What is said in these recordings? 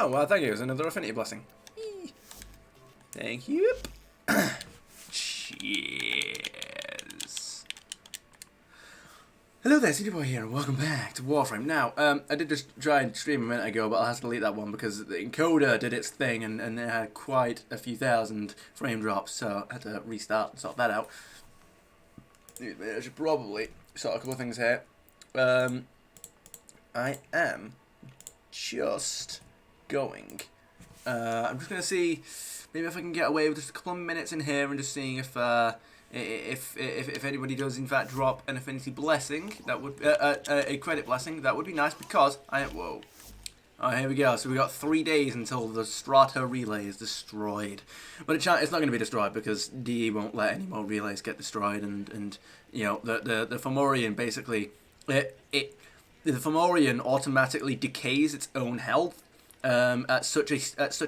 Oh, well, thank you. It's another affinity blessing. Thank you. Cheers. Hello there, City Boy here, and welcome back to Warframe. Now, I did just try and stream a minute ago, but I had to delete that one because the encoder did its thing, and it had quite a few thousand frame drops, so I had to restart and sort that out. I should probably sort a couple of things here. I am just going. I'm just going to see maybe if I can get away with just a couple of minutes in here and just seeing if anybody does in fact drop an affinity blessing. That would a credit blessing. That would be nice because whoa. Oh, here we go. So we got 3 days until the Strata relay is destroyed, but it's not going to be destroyed because DE won't let any more relays get destroyed, and you know the Fomorian basically the Fomorian automatically decays its own health at such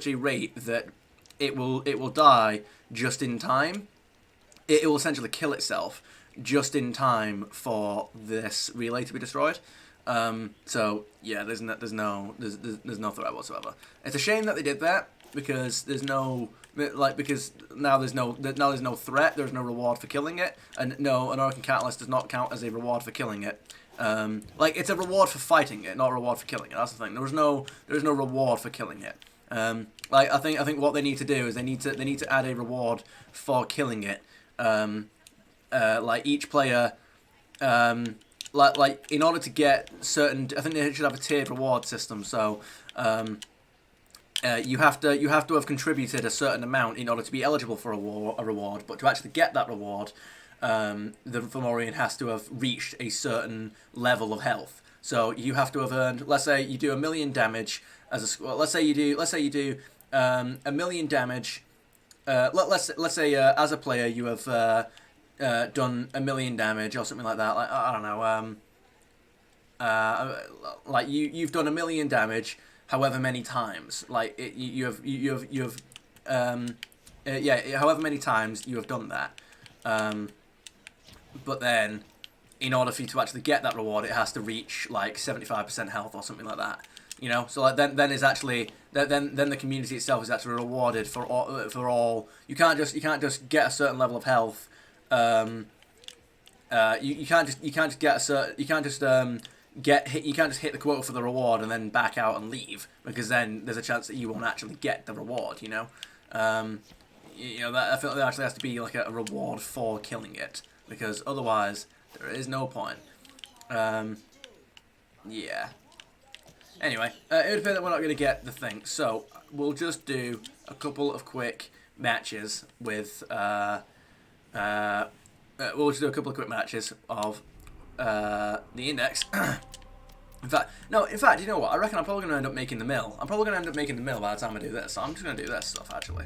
a rate that it will die just in time. It will essentially kill itself just in time for this relay to be destroyed. So yeah, there's no threat whatsoever. It's a shame that they did that because there's no because now there's no threat. There's no reward for killing it, and no, an Orcan Catalyst does not count as a reward for killing it. It's a reward for fighting it, not a reward for killing it. That's the thing. There is no reward for killing it. I think what they need to do is they need to add a reward for killing it. Each player, in order to get certain, I think they should have a tiered reward system. So, you have to have contributed a certain amount in order to be eligible for a reward. But to actually get that reward, the Fomorian has to have reached a certain level of health. So you have to have earned. Let's say you do 1 million damage as a. Let's say you do 1 million damage. Let's say as a player you have done 1 million damage or something like that. Like I don't know. You've done 1 million damage, however many times. However many times you have done that. But then, in order for you to actually get that reward, it has to reach like 75% health or something like that. You know, so then is actually then the community itself is actually rewarded for all. You can't just get a certain level of health. You can't just hit the quota for the reward and then back out and leave, because then there's a chance that you won't actually get the reward. That I feel there actually has to be like a reward for killing it, because otherwise there is no point. Yeah. Anyway, it would appear that we're not going to get the thing, so we'll just do a couple of quick matches with, we'll just do a couple of quick matches of the index. In fact, you know what? I reckon I'm probably going to end up making the mill. I'm probably going to end up making the mill by the time I do this, so I'm just going to do this stuff, actually.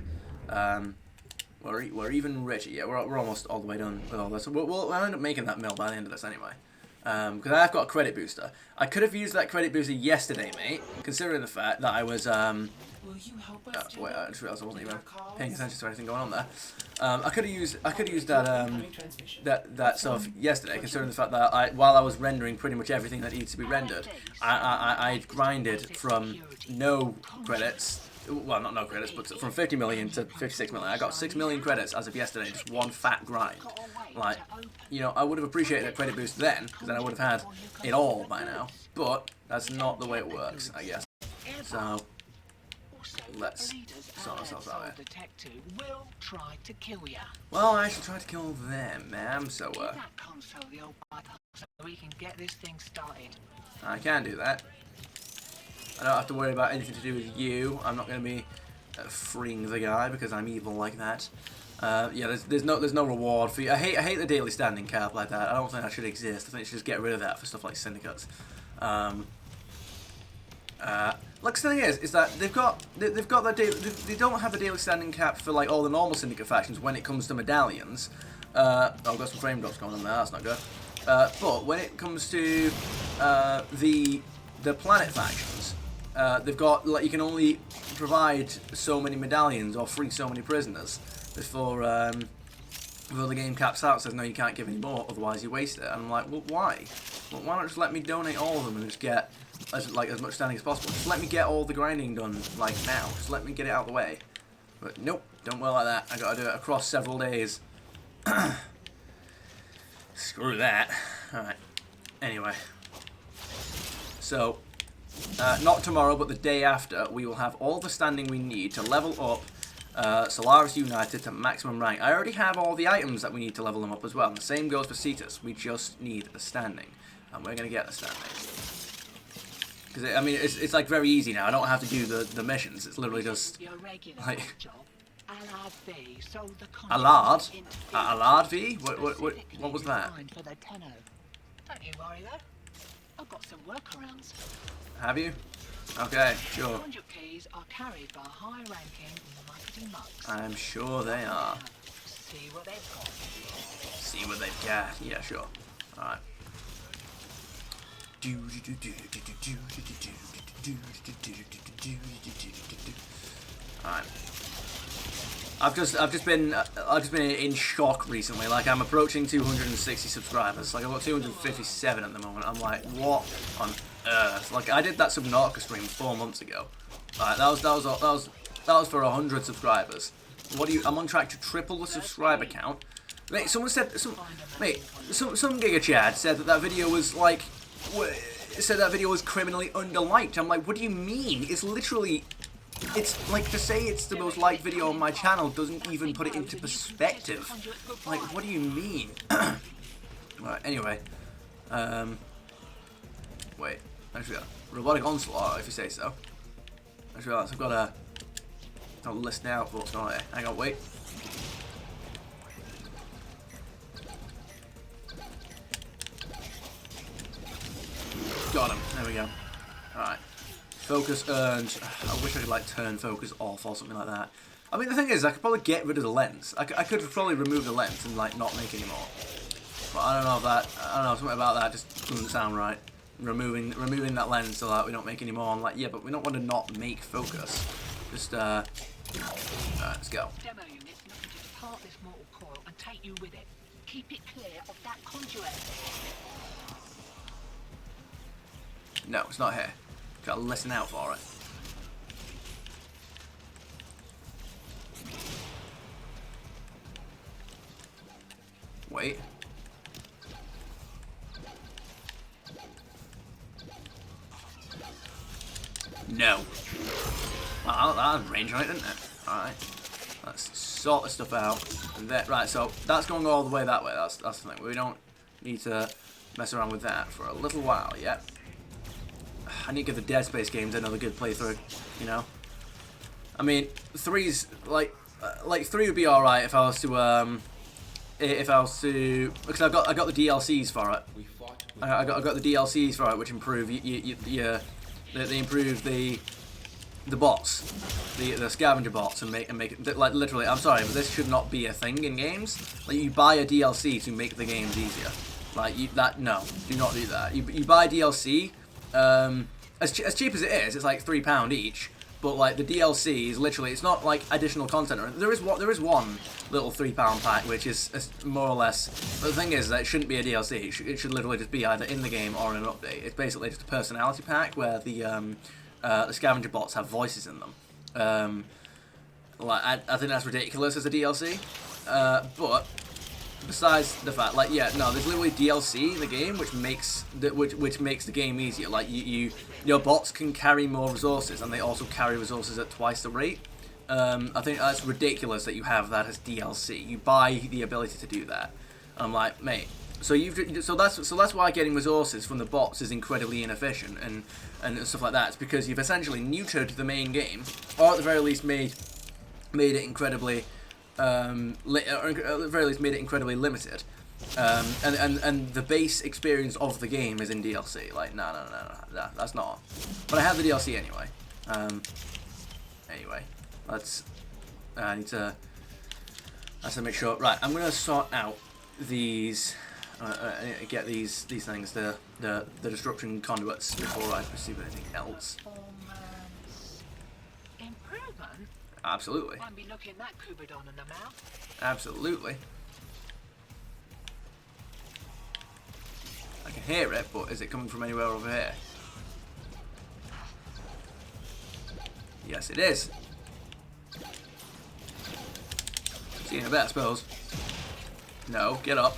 We're even richer. Yeah, we're almost all the way done with all this. We'll end up making that mill by the end of this anyway. Because I've got a credit booster. I could have used that credit booster yesterday, mate, considering the fact that I was, wait, I just realised I wasn't even paying attention to anything going on there. I could have used that stuff yesterday, considering the fact that while I was rendering pretty much everything that needs to be rendered, I grinded from no credits. Well, not no credits, but from 50 million to 56 million. I got 6 million credits as of yesterday, just one fat grind. Like, I would have appreciated a credit boost then, because then I would have had it all by now. But that's not the way it works, I guess. So, let's sort ourselves out here. Well, I should try to kill them, ma'am, so, I can do that. I don't have to worry about anything to do with you. I'm not going to be freeing the guy because I'm evil like that. Yeah, there's no reward for you. I hate the daily standing cap like that. I don't think that should exist. I think you should just get rid of that for stuff like syndicates. Like the thing is that they've got that they don't have a daily standing cap for like all the normal syndicate factions when it comes to medallions. I've got some frame drops going on there. That's not good. But when it comes to the planet factions, they've got, like, you can only provide so many medallions or free so many prisoners before the game caps out. Says no, you can't give any more, otherwise you waste it. And I'm like, well, why? Well, why not just let me donate all of them and just get as much standing as possible. Just let me get all the grinding done like now. Just let me get it out of the way. But nope, don't work like that. I gotta do it across several days. Screw that. Alright. Anyway. So, not tomorrow, but the day after, we will have all the standing we need to level up Solaris United to maximum rank. I already have all the items that we need to level them up as well. And the same goes for Cetus. We just need the standing. And we're going to get the standing. Because, I mean, it's like very easy now. I don't have to do the missions. It's literally just like... Allard? Allard V? What was that? Don't you worry though. I've got some workarounds. Have you? Okay, sure. Conduit keys are carried by high-ranking muckety mucks. I'm sure they are. See what they've got. See what they've got. Yeah, sure. Alright. Alright. I've just been in shock recently. Like, I'm approaching 260 subscribers. Like, I've got 257 at the moment. I'm like, what on earth? Like, I did that Subnautica stream 4 months ago. Alright, that was for 100 subscribers. What do you? I'm on track to triple the subscriber count. Mate, someone said some Giga Chad said that video was like, said that video was criminally underliked. I'm like, what do you mean? It's literally. It's like, to say it's the most liked video on my channel doesn't even put it into perspective. Like, what do you mean? Right, anyway. Wait. Actually, Robotic Onslaught, if you say so. I just realised I've got a list out for what's going on here. Hang on, wait. Got him. There we go. Alright. Focus earned. I wish I could like turn focus off or something like that. I mean, the thing is, I could probably get rid of the lens. I could probably remove the lens and like not make any more. But I don't know if that. I don't know, something about that just doesn't sound right. Removing that lens so that we don't make any more. I'm like, yeah, but we don't want to not make focus. Just alright, let's go. Demo units looking to depart this mortal coil and take you with it. Keep it clear of that conduit. No, it's not here. Gotta listen out for it. Wait. No. Well, that had range on it, didn't it? Alright. Let's sort this stuff out. And then, right, so that's going all the way that way. That's the thing. We don't need to mess around with that for a little while yet. I need to give the Dead Space games another good playthrough, you know. I mean, 3's like 3 would be all right if I was to because I got the DLCs for it. I got the DLCs for it, which improve they improve the bots, the scavenger bots, and make it like literally. I'm sorry, but this should not be a thing in games. Like, you buy a DLC to make the games easier. Like, no, do not do that. You buy DLC. As cheap as it is, it's like £3 each. But like the DLC is literally, it's not like additional content. There is one little £3 pack, which is more or less. But the thing is that it shouldn't be a DLC. It should literally just be either in the game or in an update. It's basically just a personality pack where the scavenger bots have voices in them. Like I think that's ridiculous as a DLC. But besides the fact, like, yeah, no, there's literally DLC in the game which makes the game easier. Like, your bots can carry more resources, and they also carry resources at twice the rate. I think that's ridiculous that you have that as DLC. You buy the ability to do that. I'm like, mate. So that's why getting resources from the bots is incredibly inefficient and stuff like that. It's because you've essentially neutered the main game, or at the very least made it incredibly. Or at the very least made it incredibly limited, and the base experience of the game is in DLC. Like, no, that's not. But I have the DLC anyway. Anyway, I need to make sure. Right, I'm gonna sort out these. Get these things, the destruction conduits, before I pursue anything else. Improvement? Absolutely. Won't be looking that Kubidon in the mouth. Absolutely. I can hear it, but is it coming from anywhere over here? Yes, it is. See you in a bit, I suppose. No, get up.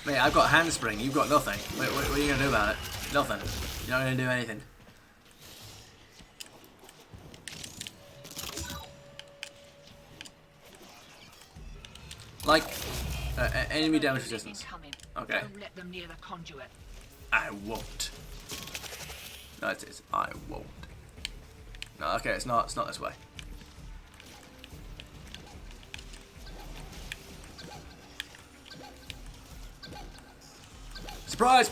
Mate, I've got handspring. You've got nothing. What are you going to do about it? Nothing. You're not going to do anything. Like, enemy damage resistance. Okay. Don't let them near the conduit. I won't. No, it is. I won't. No, okay, it's not this way. Surprise!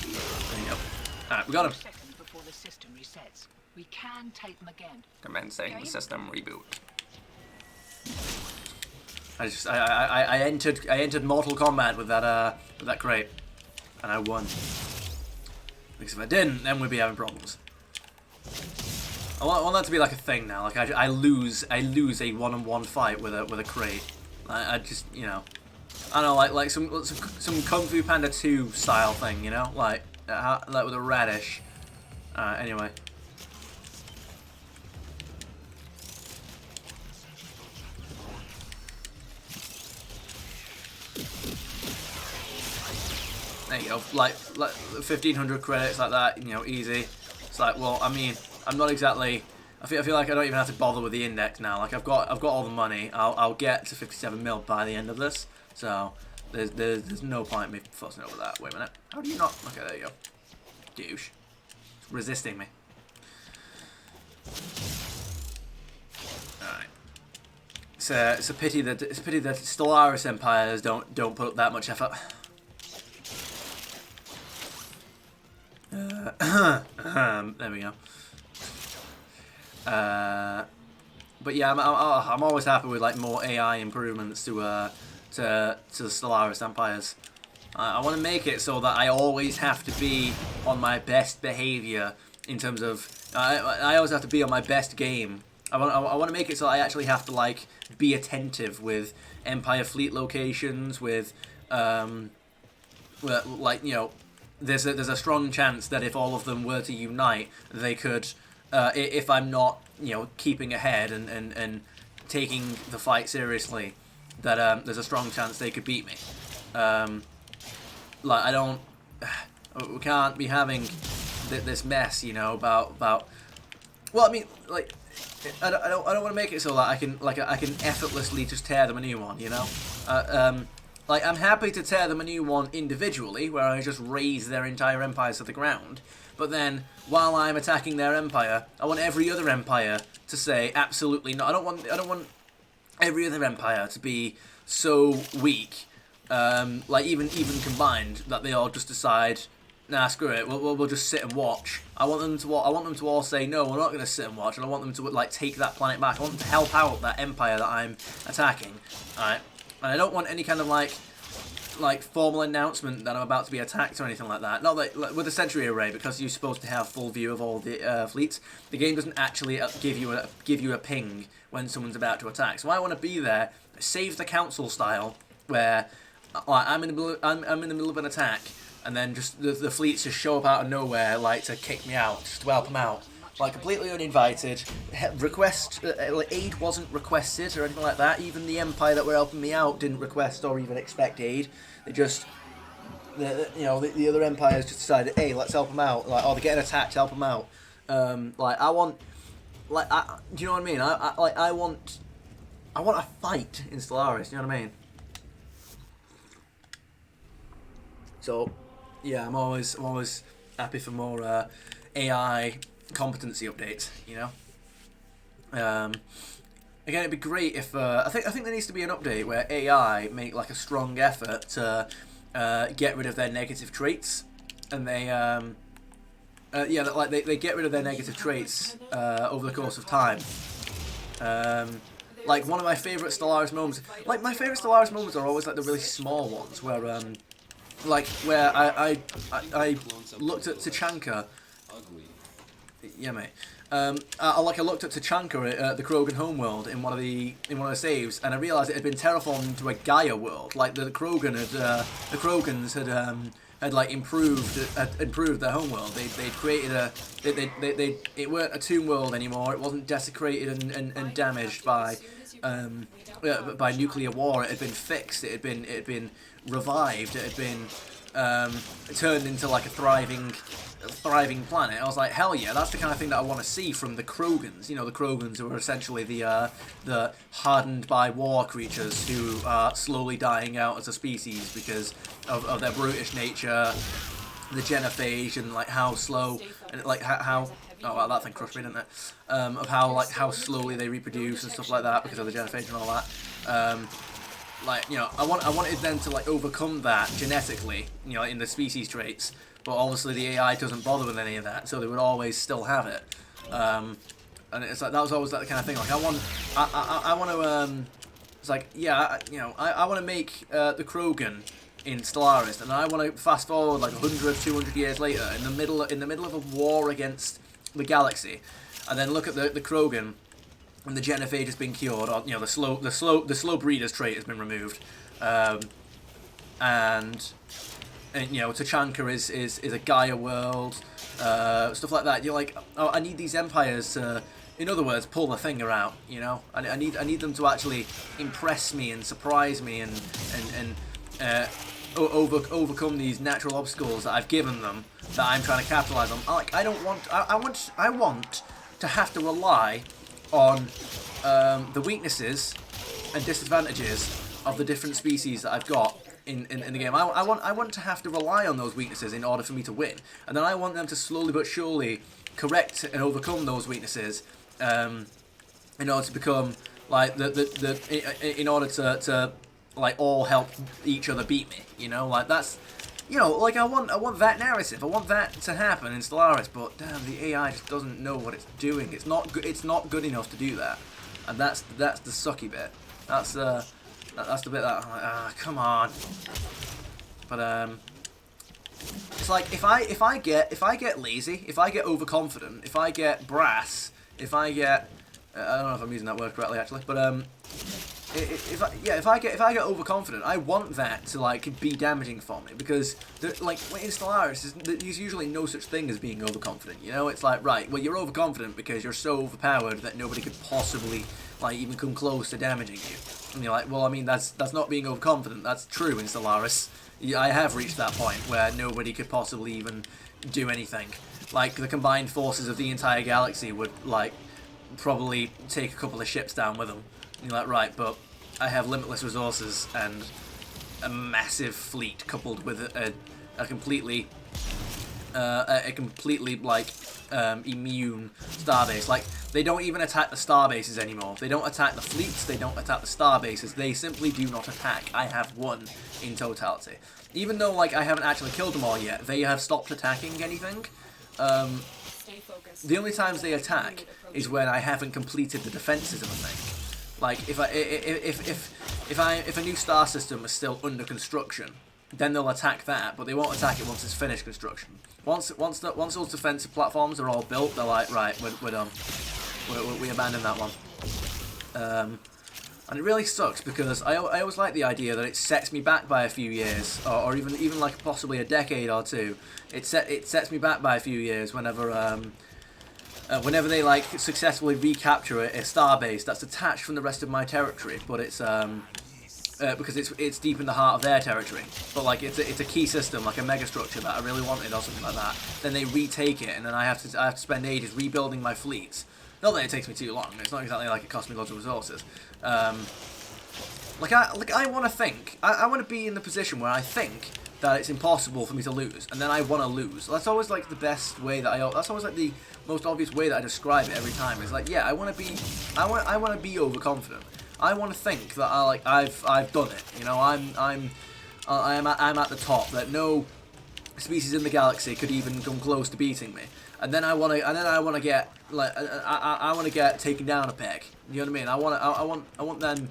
There you go. Alright, we got him. Seconds before the system resets. We can take them again. Commencing the system reboot. I entered Mortal Kombat with that crate, and I won. Because if I didn't, then we'd be having problems. I want that to be like a thing now. Like I lose a one-on-one fight with a crate. I just, you know, I don't know, like some Kung Fu Panda 2 style thing, you know, like with a radish. Anyway. There you go, like 1,500 credits like that, you know, easy. It's like, well, I mean, I'm not exactly. I feel like I don't even have to bother with the index now. Like I've got all the money. I'll get to 57 mil by the end of this. So there's no point in me fussing over that. Wait a minute. How do you not? Okay, there you go. Douche. It's resisting me. All right. It's a pity that Stellaris Empires don't put up that much effort. There we go. But yeah, I'm always happy with like more AI improvements to the Stellaris Empires. I want to make it so that I always have to be on my best behavior in terms of I always have to be on my best game. I want to make it so I actually have to like be attentive with Empire fleet locations, with like, you know. There's a strong chance that if all of them were to unite, they could, if I'm not, you know, keeping ahead and taking the fight seriously, that there's a strong chance they could beat me. Like I don't, we can't be having this mess, you know, about. Well, I mean, like, I don't want to make it so that I can effortlessly just tear them a new one, you know. Like, I'm happy to tear them a new one individually, where I just raze their entire empires to the ground. But then, while I'm attacking their empire, I want every other empire to say, absolutely not. I don't want every other empire to be so weak, like even combined, that they all just decide, nah, screw it. We'll just sit and watch. I want them to all say, no, we're not going to sit and watch, and I want them to like take that planet back. I want them to help out that empire that I'm attacking. All right. And I don't want any kind of like formal announcement that I'm about to be attacked or anything like that. Not like with a Century Array, because you're supposed to have full view of all the fleets. The game doesn't actually give you a ping when someone's about to attack. So I want to be there, save the council style, where I'm in the middle of an attack, and then just the fleets just show up out of nowhere, like to kick me out, just to help them out. Like, completely uninvited. Aid wasn't requested or anything like that. Even the Empire that were helping me out didn't request or even expect aid. They just, the other empires just decided, hey, let's help them out. Like, oh, they're getting attacked, help them out. Like, I want, like, do you know what I mean? I want a fight in Stellaris. You know what I mean? So, yeah, I'm always happy for more AI competency updates, you know. Again, it'd be great if I think there needs to be an update where AI make like a strong effort to get rid of their negative traits, and they they get rid of their negative traits over the course of time. Like one of my favourite Stellaris moments, like my favourite Stellaris moments are always like the really small ones where where I looked at Tachanka. Yeah, mate. I looked at Tachanka at the Krogan homeworld in one of the saves, and I realised it had been terraformed into a Gaia world. Like the Krogans had had like improved their homeworld. They created a it weren't a tomb world anymore. It wasn't desecrated and damaged by nuclear war. It had been fixed. It had been revived. It had been turned into like a thriving planet. I was like, hell yeah, that's the kind of thing that I want to see from the Krogans. You know, the Krogans who are essentially the hardened by war creatures who are slowly dying out as a species because of their brutish nature, the genophage, and like how slow and like how oh wow, that thing crushed me, didn't it? Of how slowly they reproduce and stuff like that because of the genophage and all that. Like, you know, I wanted them to like overcome that genetically, you know, in the species traits, but obviously the AI doesn't bother with any of that, so they would always still have it. And it's like that was always that kind of thing. Like I want to it's like, yeah, you know, I want to make the Krogan in Stellaris, and I want to fast forward like 100, 200 years later in the middle of a war against the galaxy, and then look at the Krogan. And the genophage has been cured, or you know, the slow breeders trait has been removed, and you know, Tachanka is a Gaia world, stuff like that. You're like, oh, I need these empires to, in other words, pull the finger out. You know, I need them to actually impress me and surprise me and overcome these natural obstacles that I've given them that I'm trying to capitalize on. Like, I want to have to rely on the weaknesses and disadvantages of the different species that I've got in the game. I want to have to rely on those weaknesses in order for me to win, and then I want them to slowly but surely correct and overcome those weaknesses in order to become like in order to like all help each other beat me. You know, like that's. You know, like I want that narrative. I want that to happen in Stellaris, but damn, the AI just doesn't know what it's doing. It's not good enough to do that, and that's the sucky bit. That's the bit that I'm like, come on. But it's like if I get lazy, if I get overconfident, if I get brass, if I get I don't know if I'm using that word correctly actually, but if I get overconfident, I want that to like be damaging for me, because like in Stellaris, there's usually no such thing as being overconfident. You know, it's like, right, well, you're overconfident because you're so overpowered that nobody could possibly like even come close to damaging you. And you're like, well, I mean, that's not being overconfident. That's true in Stellaris. I have reached that point where nobody could possibly even do anything. Like the combined forces of the entire galaxy would like probably take a couple of ships down with them. You're like, right, but I have limitless resources and a massive fleet coupled with a completely like immune starbase. Like, they don't even attack the starbases anymore. They don't attack the fleets. They don't attack the starbases. They simply do not attack. I have won in totality. Even though like I haven't actually killed them all yet, they have stopped attacking anything. The only times they attack is when I haven't completed the defenses of a thing. Like if a new star system is still under construction, then they'll attack that, but they won't attack it once it's finished construction. Once those defensive platforms are all built, they're like, right, we're done. We abandon that one. And it really sucks because I always like the idea that it sets me back by a few years, or even like possibly a decade or two. It sets me back by a few years whenever they like successfully recapture a starbase that's detached from the rest of my territory, but it's because it's deep in the heart of their territory. But like it's a key system, like a megastructure that I really wanted or something like that. Then they retake it, and then I have to spend ages rebuilding my fleets. Not that it takes me too long. It's not exactly like it costs me loads of resources. Like I want to think. I want to be in the position where I think that it's impossible for me to lose, and then I want to lose. That's always like the best way that that's always like the most obvious way that I describe it every time. It's like, yeah, I want to be overconfident. I want to think that I've done it. You know, I'm at the top, that no species in the galaxy could even come close to beating me. And then I want to get like I want to get taken down a peg. You know what I mean? I want them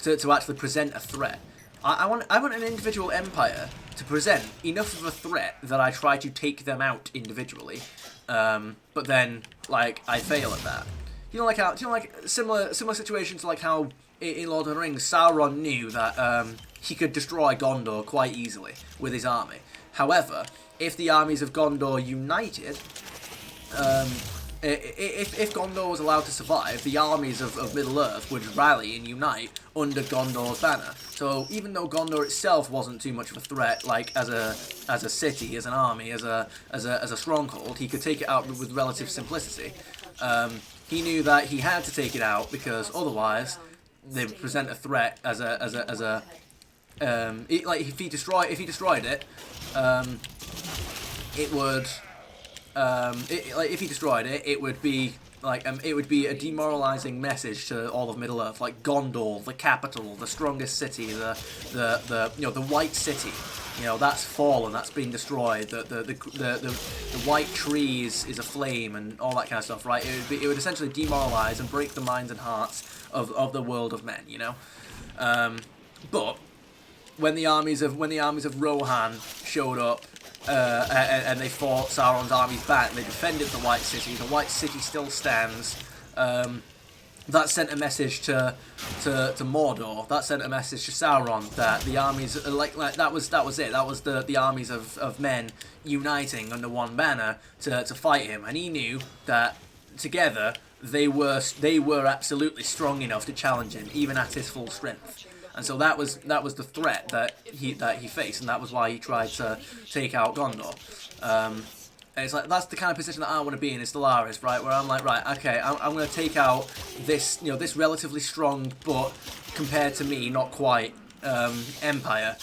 to actually present a threat. I want an individual empire to present enough of a threat that I try to take them out individually, but then like I fail at that. You know, like how similar situation to like how in Lord of the Rings Sauron knew that he could destroy Gondor quite easily with his army. However, if the armies of Gondor united, if Gondor was allowed to survive, the armies of Middle-earth would rally and unite under Gondor's banner. So even though Gondor itself wasn't too much of a threat, like as a city, as an army, as a stronghold, he could take it out with relative simplicity. He knew that he had to take it out because otherwise they would present a threat like if he destroyed it, it would. Like if he destroyed it, it would be like it would be a demoralizing message to all of Middle-earth, like Gondor, the capital, the strongest city, the the White City, that's fallen, that's been destroyed. The White Tree is aflame and all that kind of stuff, right? It would essentially demoralize and break the minds and hearts of the world of men, But when the armies of Rohan showed up. And they fought Sauron's armies back. They defended the White City. The White City still stands. That sent a message to Mordor. That sent a message to Sauron that the armies like that was it. That was the armies of men uniting under one banner to fight him. And he knew that together they were absolutely strong enough to challenge him, even at his full strength. And so that was the threat that he faced, and that was why he tried to take out Gondor. And it's like that's the kind of position that I want to be in Stellaris, right? Where I'm like, right, okay, I'm going to take out this this relatively strong but compared to me not quite empire.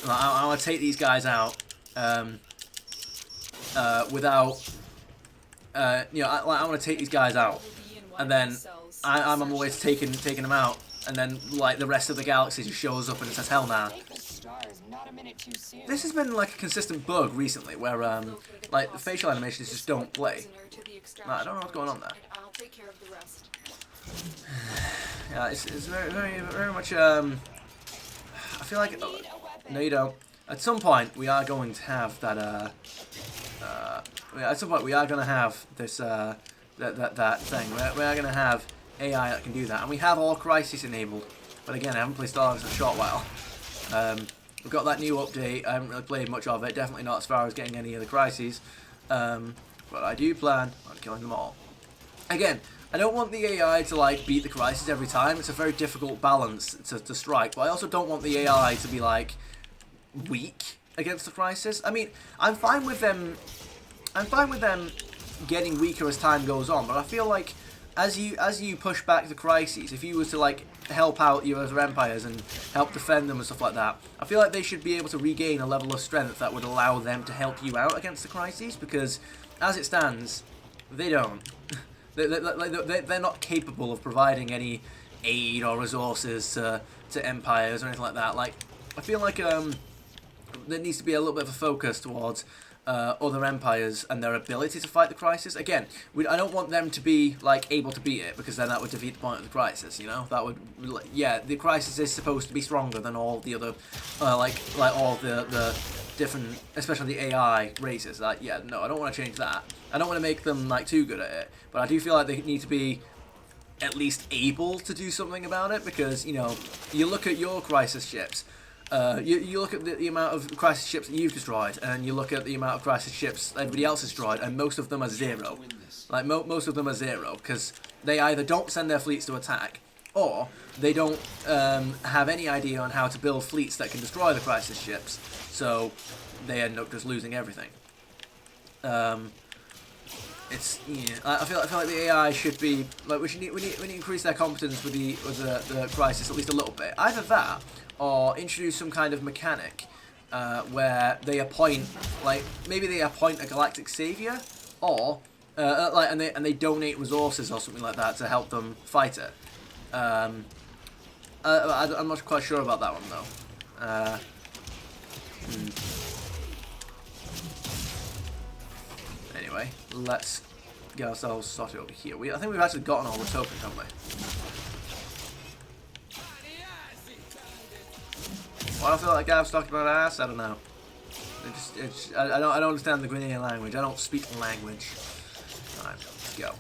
I want to take these guys out without I want to take these guys out, and then I'm on my way to taking them out. And then, like, the rest of the galaxy just shows up and it says, hell nah. This has been, like, a consistent bug recently, where, like, the facial animations just don't play. I don't know what's going on there. Yeah, it's very, very, very much, I feel like, no you don't. At some point, we are going to have that, at some point, we are going to have this, that thing. We are going to have AI that can do that, and we have all crises enabled, but again I haven't played Star Wars in a short while. We've got that new update. I haven't really played much of it, definitely not as far as getting any of the crises, but I do plan on killing them all. Again, I don't want the AI to like beat the crisis every time. It's a very difficult balance to strike, but I also don't want the AI to be like weak against the crisis. I mean, I'm fine with them getting weaker as time goes on, but I feel like as you push back the crises, if you were to like help out your other empires and help defend them and stuff like that, I feel like they should be able to regain a level of strength that would allow them to help you out against the crises, because as it stands, they don't. They're not capable of providing any aid or resources to empires or anything like that. Like, I feel like there needs to be a little bit of a focus towards other empires and their ability to fight the crisis. Again, I don't want them to be like able to beat it, because then that would defeat the point of the crisis. That would, yeah, the crisis is supposed to be stronger than all the other, like all the different, especially the AI races. Like, yeah, no, I don't want to change that. I don't want to make them like too good at it, but I do feel like they need to be at least able to do something about it, because you look at your crisis ships. You look at the amount of crisis ships that you've destroyed, and you look at the amount of crisis ships everybody else has destroyed, and most of them are zero. Like, most of them are zero, because they either don't send their fleets to attack, or they don't have any idea on how to build fleets that can destroy the crisis ships, so they end up just losing everything. It's I feel like the AI should be like we need to increase their competence with the crisis at least a little bit. Either that, or introduce some kind of mechanic where they appoint, like, maybe they appoint a galactic savior, or and they donate resources or something like that to help them fight it. I'm not quite sure about that one though. Anyway, let's get ourselves sorted over here. I think we've actually gotten all the tokens, haven't we? Why do I feel like Gav's talking about ass? I don't know. I don't understand the Grenadian language. I don't speak the language. Alright, let's go.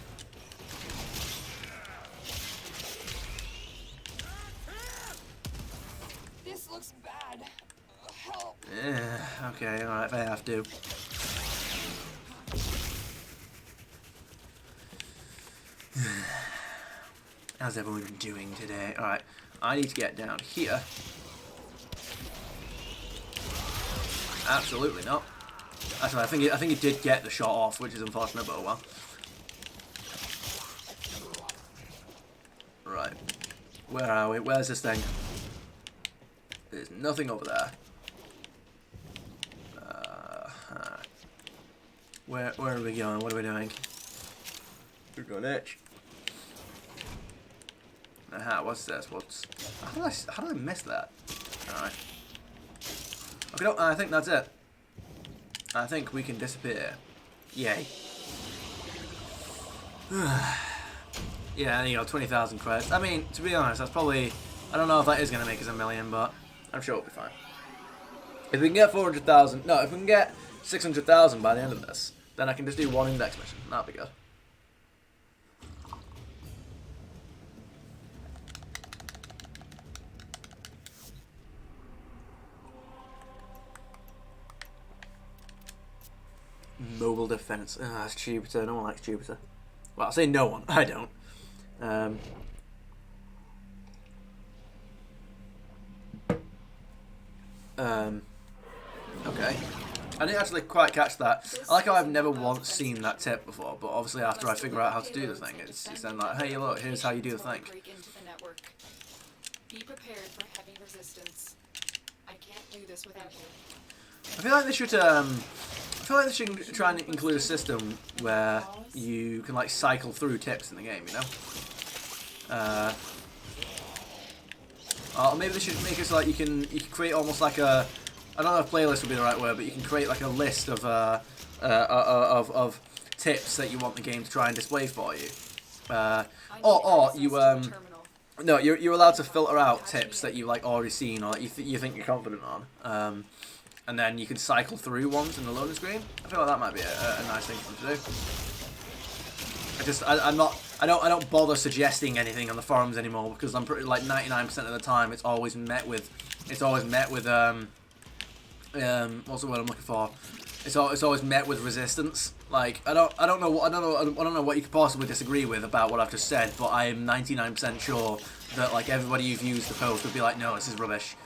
This looks bad. God. Help. Yeah, okay, alright, if I have to. How's everyone doing today? Alright, I need to get down here. Absolutely not. Actually, I think it did get the shot off, which is unfortunate, but oh well. Right. Where are we? Where's this thing? There's nothing over there. Where are we going? What are we doing? We're going itch. Aha, what's this? How did I miss that? Alright. Okay, no, I think that's it. I think we can disappear. Yay. Yeah, you know, 20,000 credits. I mean, to be honest, that's probably... I don't know if that is going to make us 1 million, but I'm sure it'll be fine. If we can get 400,000... No, if we can get 600,000 by the end of this, then I can just do one index mission. That'll be good. Mobile defense. Ah, that's Jupiter. No one likes Jupiter. Well, I'll say no one. I don't. Okay. I didn't actually quite catch that. I like how I've never once seen that tip before, but obviously after I figure out how to do the thing, it's then like, hey, look, here's how you do the thing. Be prepared for heavy resistance. I can't do this without you. I feel like they should. I feel like they should try and include a system where you can like cycle through tips in the game. You know. Or maybe they should make it so like you can create almost like a. I don't know if playlist would be the right word, but you can create like a list of tips that you want the game to try and display for you. Or you no, you're allowed to filter out tips that you like already seen or that you think you're confident on. And then you can cycle through ones in the loading screen. I feel like that might be a nice thing for them to do. I don't bother suggesting anything on the forums anymore because I'm pretty like 99% of the time it's always met with what's the word I'm looking for? It's always met with resistance. Like I don't know what you could possibly disagree with about what I've just said, but I am 99% sure that like everybody who's used the post would be like, no, this is rubbish.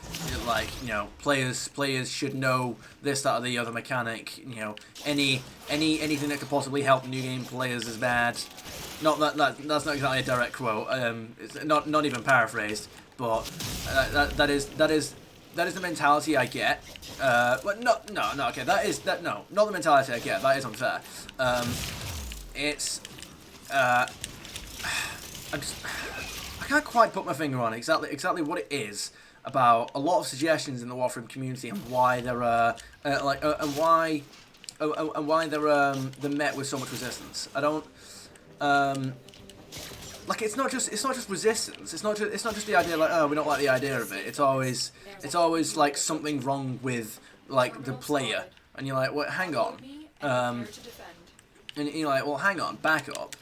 Like, you know, players should know this, that, or the other mechanic. You know, anything that could possibly help new game players is bad. Not that's not exactly a direct quote. It's not even paraphrased, but that is the mentality I get. But no, okay, no, not the mentality I get. That is unfair. I can't quite put my finger on exactly what it is about a lot of suggestions in the Warframe community and why they're they're met with so much resistance. I don't like it's not just resistance. It's not just the idea like, oh, we don't like the idea of it. It's always like something wrong with like the player, and you're like, well, hang on, and you're like, well, hang on, back up.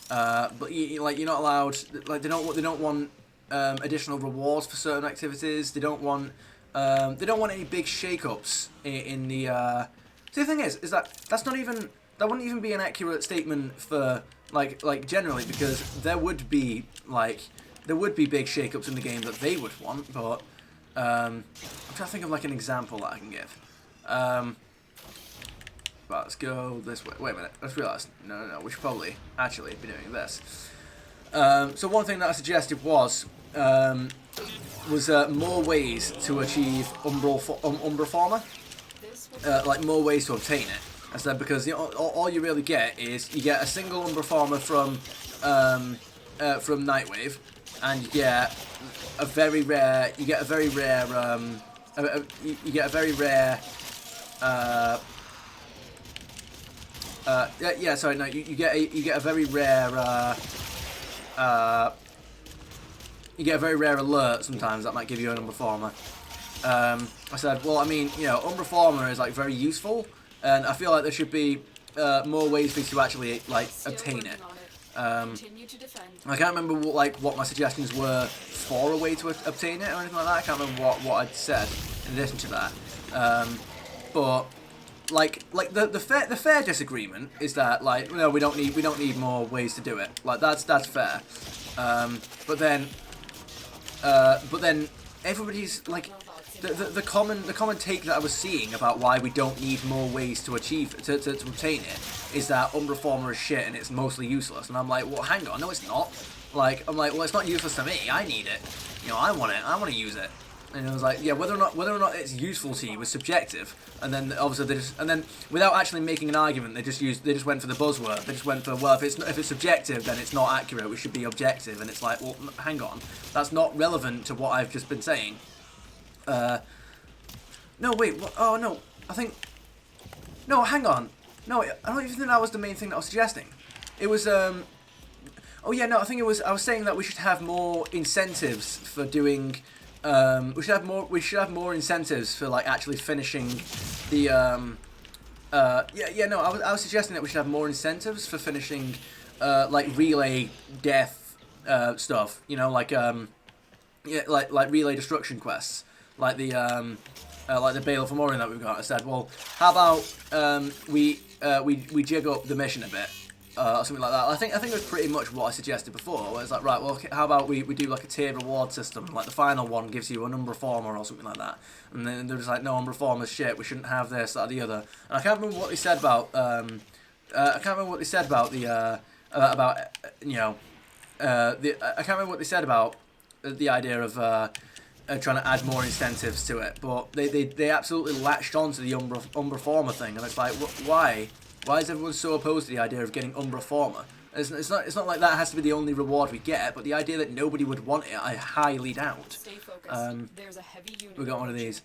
But you're not allowed. Like they don't want additional rewards for certain activities. They don't want any big shake-ups in the. See, the thing is that that wouldn't even be an accurate statement for like generally, because there would be big shake-ups in the game that they would want, but I'm trying to think of like an example that I can give. Right, let's go this way. Wait a minute, let's realise. No, we should probably actually be doing this. So one thing that I suggested was more ways to achieve Umbra Former, like more ways to obtain it. I said because you know, all you really get is you get a single Umbra Former from Nightwave, and you get a very rare. You get a very rare. You get a very rare. Sorry, no. You get a very rare. You get a very rare alert sometimes that might give you an Umbra Former. I said, well, I mean, you know, Umbra Former is like very useful, and I feel like there should be more ways for you to actually like obtain it. I can't remember what my suggestions were for a way to obtain it or anything like that. I can't remember what I'd said. in addition to that. But like the fair disagreement is that like no, we don't need more ways to do it. Like that's fair. But then everybody's like the common take that I was seeing about why we don't need more ways to achieve to obtain it is that Umbra Former is shit and it's mostly useless. And I'm like, well, hang on, no, it's not. Like I'm like, well, it's not useless to me. I need it. You know, I want it. I want to use it. And I was like, yeah, whether or not it's useful to you is subjective. And then obviously then without actually making an argument, they just went for the buzzword. They just went for, well, if it's subjective, then it's not accurate. We should be objective. And it's like, well, hang on, that's not relevant to what I've just been saying. No, wait, what? Oh no, I think, no, hang on, no, I don't even think that was the main thing that I was suggesting. It was oh yeah, no, I think it was. I was saying that we should have more incentives for doing. We should have more incentives for like actually finishing the. No, I was suggesting that we should have more incentives for finishing, like relay death stuff. You know, like like relay destruction quests, like the Bale of Amorian that we've got. I said, well, how about we jig up the mission a bit. Or something like that. I think it was pretty much what I suggested before. Where it's like, right, well, how about we do like a tiered reward system? Like the final one gives you an Umbra Former or something like that. And then they're just like, no, Umbra Former's shit. We shouldn't have this, that, or the other. And I can't remember what they said about. I can't remember what they said about the I can't remember what they said about the idea of trying to add more incentives to it. But they absolutely latched onto the Umbra Former thing, and it's like, why? Why is everyone so opposed to the idea of getting Umbra Former? It's not like that has to be the only reward we get, but the idea that nobody would want it, I highly doubt. Stay focused. There's a heavy unit. We got one of these.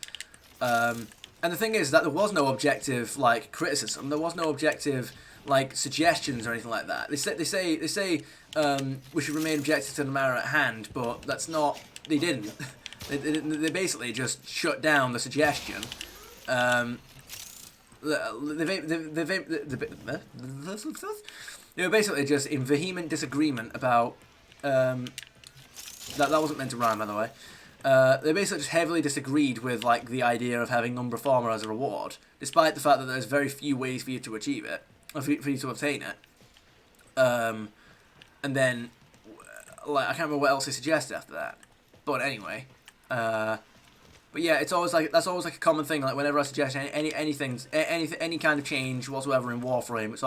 And the thing is that there was no objective like criticism. There was no objective like suggestions or anything like that. They say we should remain objective to the matter at hand, but that's not. They didn't. They basically just shut down the suggestion. They were basically just in vehement disagreement about that wasn't meant to rhyme, by the way. They basically just heavily disagreed with like the idea of having Umbra Former as a reward, despite the fact that there's very few ways for you to achieve it, or for you to obtain it. And then like I can't remember what else they suggested after that, but anyway. But yeah, it's always like that's always like a common thing. Like whenever I suggest any kind of change whatsoever in Warframe, there's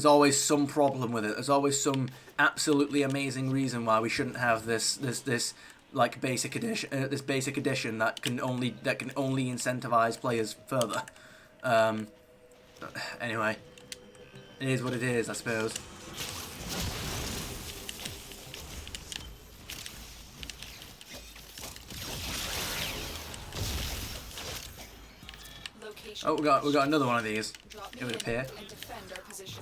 always some problem with it. There's always some absolutely amazing reason why we shouldn't have this like basic edition that can only incentivize players further. Anyway, it is what it is, I suppose. Oh, we got another one of these. It would appear. And defend our position.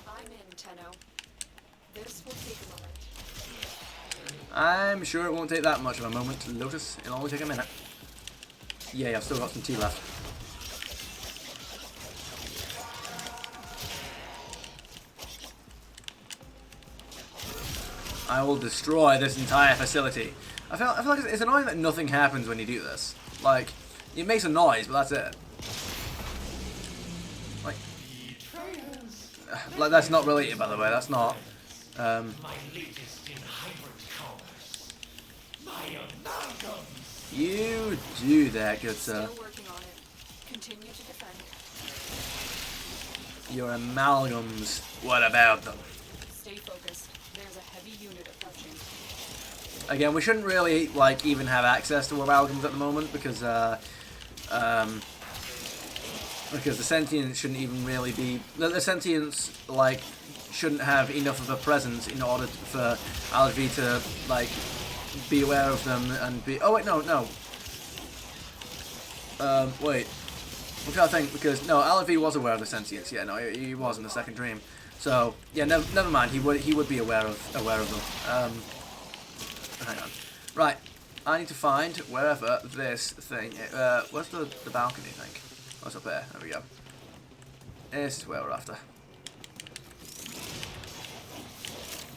I'm in, Tenno. This will take a moment. I'm sure it won't take that much of a moment, Lotus. It'll only take a minute. Yeah, I've still got some tea left. I will destroy this entire facility. I feel like it's annoying that nothing happens when you do this. Like, it makes a noise, but that's it. Like that's not related, by the way. That's not. My latest in hybrid commerce. My amalgams. You do that, good sir. Still working on it. Continue to defend. Your amalgams. What about them? Stay focused. There's a heavy unit approaching. Again, we shouldn't really like even have access to amalgams at the moment because the sentients shouldn't even really be the sentients like shouldn't have enough of a presence in order for LV to like be aware of them and be. Oh wait, no. Wait. I'm trying to think because no, LV was aware of the sentients. Yeah, no, he was in the second dream. So yeah, never mind. He would be aware of them. Hang on. Right, I need to find wherever this thing. Where's the balcony? I think. What's up there? There we go. This is where we're after.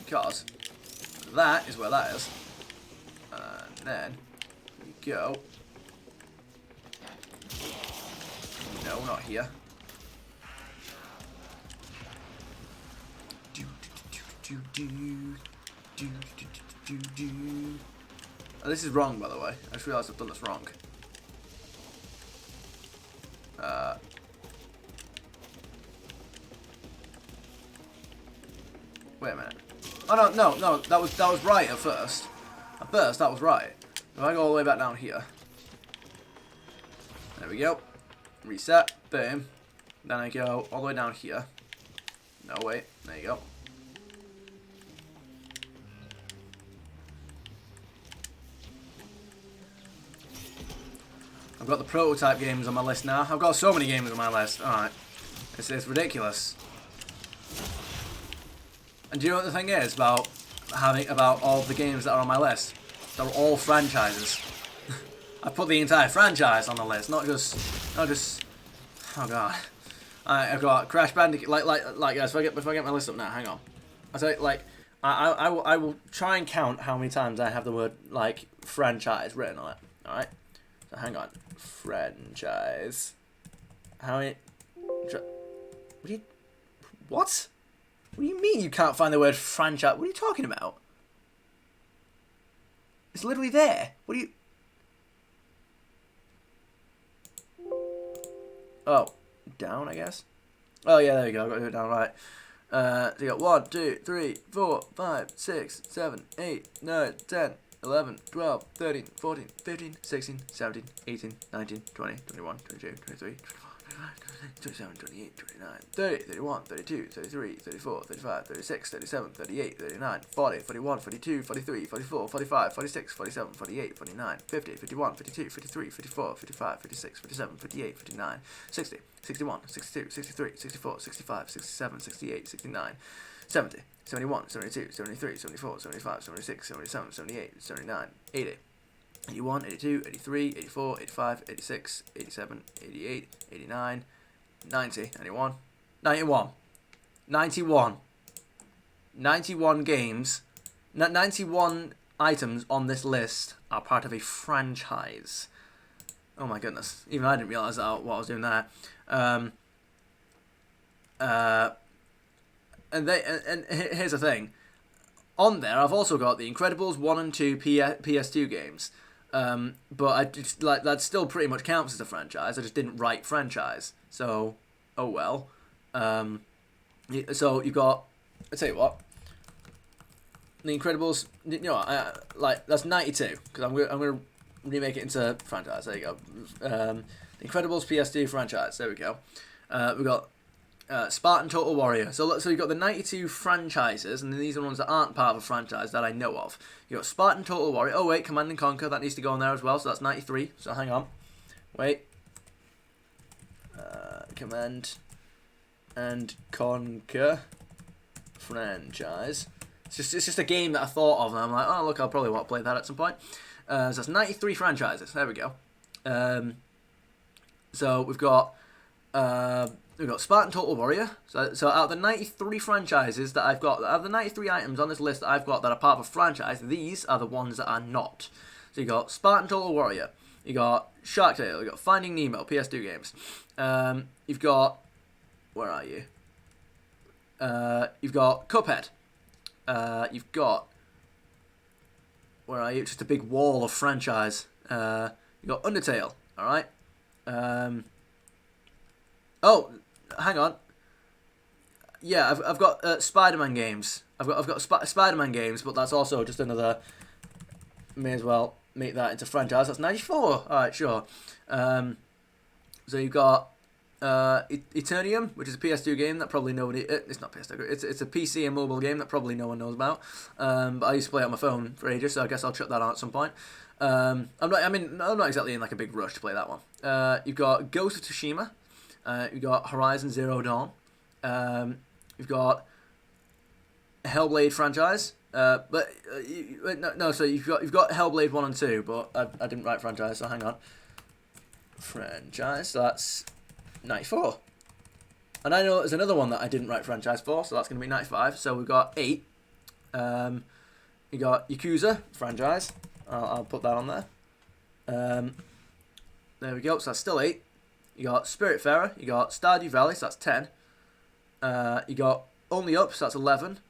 Because that is where that is. And then we go. No, not here. Oh, this is wrong, by the way. I just realised I've done this wrong. Wait a minute. Oh no, that was right at first. At first, that was right. If I go all the way back down here. There we go. Reset. Boom. Then I go all the way down here. No, wait. There you go. I've got the prototype games on my list now. I've got so many games on my list. Alright. It's ridiculous. And do you know what the thing is about all the games that are on my list? They're all franchises. I put the entire franchise on the list, not just oh god. I've got Crash Bandicoot, like guys, if I get my list up now, hang on. I say I will try and count how many times I have the word like franchise written on it. Alright? So hang on. Franchise. How many What? What do you mean you can't find the word franchise? What are you talking about? It's literally there. What do you... Oh, down, I guess. Oh, yeah, there you go. I've got to do it down right. So you got 1, 2, 3, 4, 5, 6, 7, 8, 9, 10, 11, 12, 13, 14, 15, 16, 17, 18, 19, 20, 21, 22, 23, 24. 27, 28, 29, 30, 31, 32, 33, 34, 35, 36, 37, 38, 39, 40, 41, 42, 43, 44, 45, 46, 47, 48, 49, 50, 51, 52, 53, 54, 55, 56, 57, 58, 59, 60, 61, 62, 63, 64, 65, 67, 68, 69, 70, 71, 72, 73, 74, 75, 76, 77, 78, 79, 80. 81, 82, 83, 84, 85, 86, 87, 88, 89, 90, 91, 91, 91, 91 games, 91 items on this list are part of a franchise. Oh my goodness, even I didn't realise that while I was doing that. And here's the thing. On there, I've also got the Incredibles 1 and 2 PS2 games. But I just, like, that still pretty much counts as a franchise. I just didn't write franchise. So, oh well. So you've got, I'll tell you what. The Incredibles, you know, like, that's 92. Because I'm gonna remake it into franchise. There you go. The Incredibles PS2 franchise. There we go. We've got Spartan Total Warrior. So you've got the 92 franchises, and then these are the ones that aren't part of a franchise that I know of. You've got Spartan Total Warrior. Oh, wait, Command and Conquer. That needs to go on there as well, so that's 93. So hang on. Wait. Command and Conquer franchise. It's just a game that I thought of, and I'm like, oh, look, I'll probably want to play that at some point. So that's 93 franchises. There we go. So we've got Spartan Total Warrior. So out of the 93 franchises that I've got, out of the 93 items on this list that I've got that are part of a franchise, these are the ones that are not. So you got Spartan Total Warrior, you got Shark Tale, you got Finding Nemo, PS2 games. You've got, where are you? You've got Cuphead. You've got, where are you? Just a big wall of franchise. You've got Undertale. All right. Oh, hang on. Yeah, I've got Spider-Man games. I've got Spider-Man games, but that's also just another. May as well make that into franchise. That's 94. All right, sure. So you've got Eternium, which is a PS2 game that probably nobody. It's not PS2. It's a PC and mobile game that probably no one knows about. But I used to play it on my phone for ages, so I guess I'll chuck that on at some point. I'm not exactly in like a big rush to play that one. You've got Ghost of Tsushima. You've got Horizon Zero Dawn. You've got Hellblade franchise. So you've got Hellblade 1 and 2, but I didn't write franchise, so hang on. Franchise, so that's 94. And I know there's another one that I didn't write franchise for, so that's going to be 95. So we've got 8. You got Yakuza franchise. I'll put that on there. There we go. So that's still 8. You got Spiritfarer. You got Stardew Valley. So that's 10. You got Only Up. So that's 11.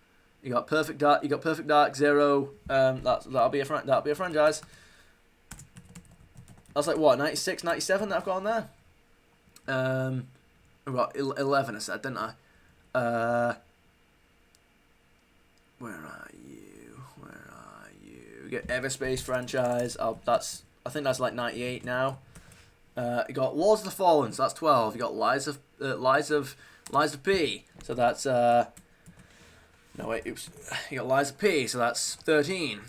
You got Perfect Dark. You got Perfect Dark Zero. That'll be a franchise. That's like what 96, 97 that I've got on there. I've got 11. I said, didn't I? Where are you? Where are you? You get Everspace franchise. I think that's like 98 now. You got Lords of the Fallen. So that's 12. You got Lies of P. So that's no wait. Oops. You got Lies of P. So that's 13.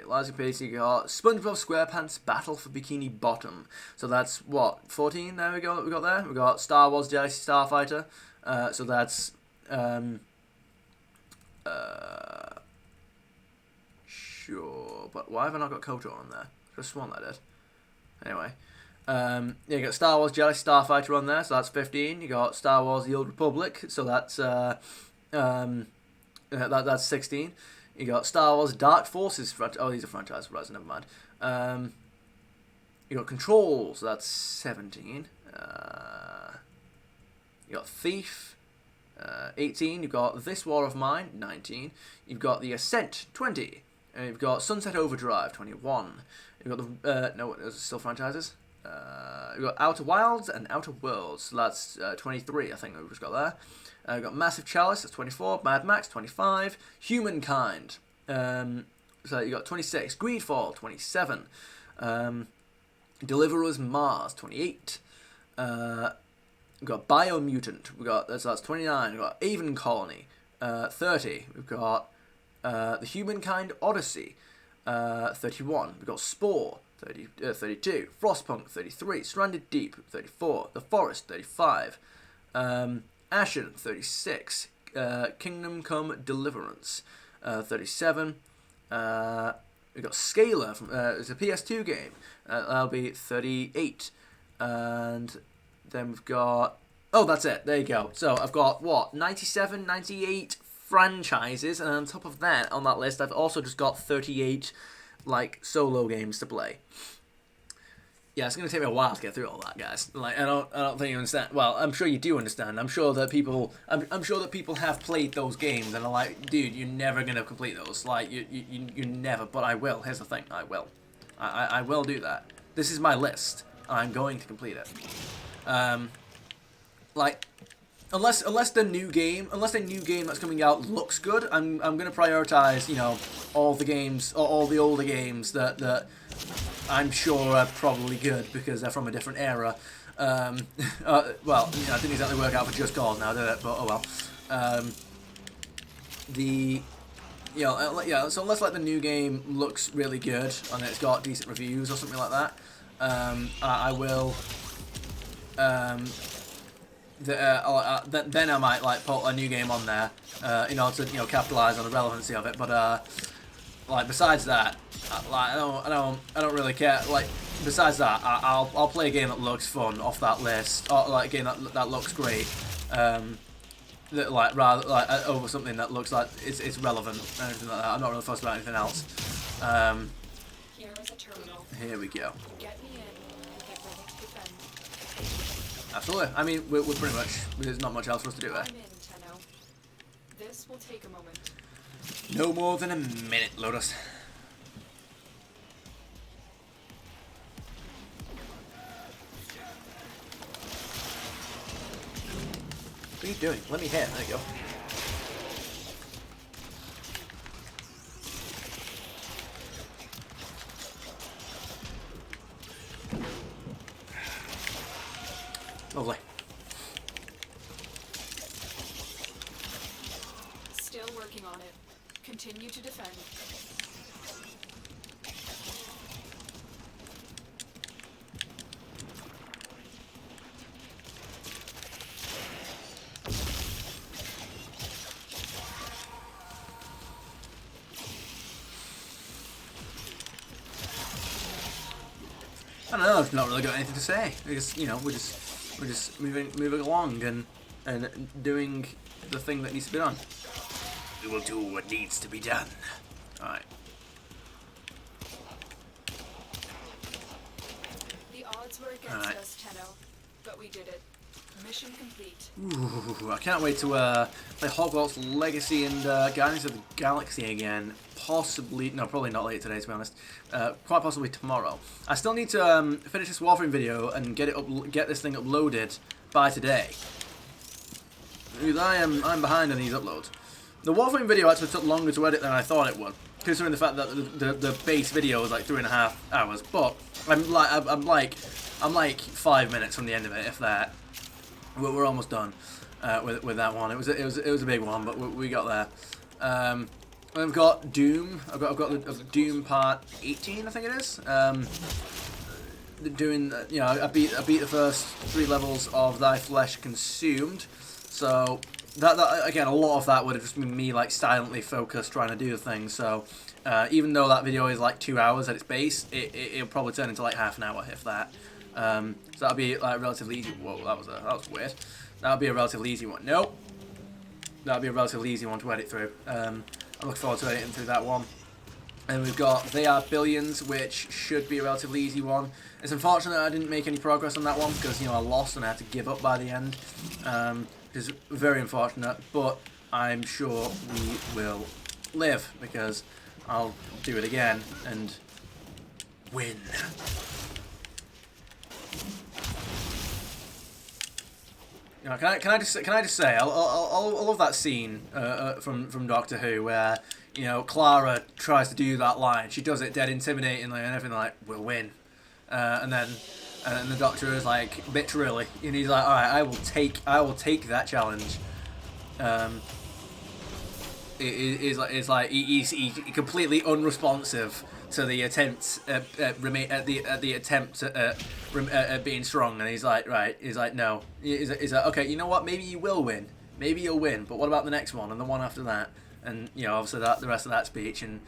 Lies of P. So you got SpongeBob SquarePants Battle for Bikini Bottom. So that's what 14. There we go. We got there. We got Star Wars Galaxy Starfighter. So that's sure. But why have I not got KOTOR on there? I just sworn that I did. Anyway. Yeah, you got Star Wars Galaxy Starfighter on there, so that's 15. You got Star Wars The Old Republic, so that's that's 16. You got Star Wars Dark Forces. Oh, these are franchise, right? So never mind. You got Control, so that's 17. You got Thief, 18. You've got This War of Mine, 19. You've got The Ascent, 20. And you've got Sunset Overdrive, 21. You've got the no, those are still franchises. We've got Outer Wilds and Outer Worlds, so that's 23, I think we've just got there. We've got Massive Chalice, that's 24. Mad Max, 25. Humankind, so you got 26. Greedfall, 27. Deliverers Mars, 28. We've got Biomutant, so that's 29. We've got Avon Colony, 30. We've got The Humankind Odyssey, 31. We've got Spore, 32. Frostpunk, 33. Stranded Deep, 34. The Forest, 35. Ashen, 36. Kingdom Come Deliverance, 37. We've got Scalar, it's a PS2 game. That'll be 38. And then we've got... Oh, that's it. There you go. So I've got, what, 97, 98 franchises. And on top of that, on that list, I've also just got 38... like solo games to play. Yeah, it's gonna take me a while to get through all that, guys. Like, I don't think you understand. Well, I'm sure you do understand. I'm sure that people have played those games and are like, dude, you're never gonna complete those. Like, you never. But I will. Here's the thing, I will. I will do that. This is my list. I'm going to complete it. Like, unless the new game that's coming out looks good, I'm gonna prioritize, you know, all the games, or all the older games that I'm sure are probably good because they're from a different era. Well, you know, it didn't exactly work out for Just Cause now, did it? But oh well. Yeah. So unless like the new game looks really good and it's got decent reviews or something like that, I will. Then I might like put a new game on there, in order to, you know, capitalize on the relevancy of it. But like besides that, like I don't really care. Like besides that, I'll play a game that looks fun off that list, or like a game that looks great. That like rather like over something that looks like it's relevant and anything like that. I'm not really fussed about anything else. Here is a terminal. Here we go. Get me in and get ready to defend. Absolutely. I mean, we're pretty much, there's not much else for us to do there. I'm in, Tenno. This will take a moment. No more than a minute, Lotus. What are you doing? Let me hit. There you go. Lovely. Still working on it. Continue to defend. I don't know, I've not really got anything to say. Because, you know, we're just we're just moving along and doing the thing that needs to be done. We will do what needs to be done. All right. The odds were against Alright. us, Tenno, but we did it. Mission complete. Ooh, I can't wait to play Hogwarts Legacy and Guardians of the Galaxy again. Possibly, no, probably not later today, to be honest. Quite possibly tomorrow. I still need to finish this Warframe video and get this thing uploaded by today. Because I'm behind on these uploads. The Warframe video actually took longer to edit than I thought it would, considering the fact that the base video was like 3.5 hours. But I'm like 5 minutes from the end of it, if that. We're almost done with that one. It was a big one, but we got there. I've got Doom. I've got the Doom Part 18, I think it is. Doing I beat the first 3 levels of Thy Flesh Consumed. So that again, a lot of that would have just been me like silently focused trying to do the thing. So even though that video is like 2 hours at its base, it'll probably turn into like half an hour, if that. So that'll be like relatively easy. Whoa, that was weird. That'll be a relatively easy one. Nope. That'll be a relatively easy one to edit through. I look forward to editing through that one. And we've got They Are Billions, which should be a relatively easy one. It's unfortunate I didn't make any progress on that one because I lost and I had to give up by the end. Which is very unfortunate, but I'm sure we will live because I'll do it again and win. Can I just say I love that scene from Doctor Who where Clara tries to do that line. She does it dead intimidatingly and everything like we'll win, and then the Doctor is like bitch really, and he's like all right, I will take that challenge. It's like he's completely unresponsive to the attempts at the attempt at being strong, and he's like right, he's like no, he's like okay, you know what, maybe you will win, maybe you'll win, but what about the next one and the one after that, and obviously that the rest of that speech, and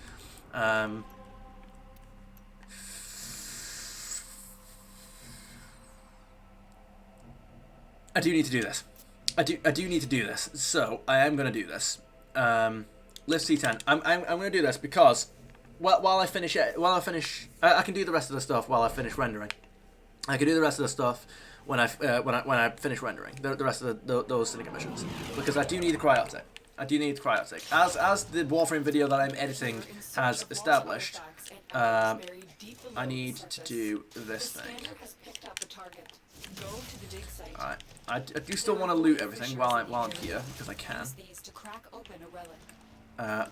I do need to do this. I do need to do this, so I am gonna do this. Lift C10. I'm gonna do this because while I finish it, I can do the rest of the stuff while I finish rendering. I can do the rest of the stuff when I finish rendering the rest of those syndicate missions, because I do need the cryotic. I do need the cryotic. As the Warframe video that I'm editing has established, I need to do this thing. Alright, I do still want to loot everything while I'm here because I can.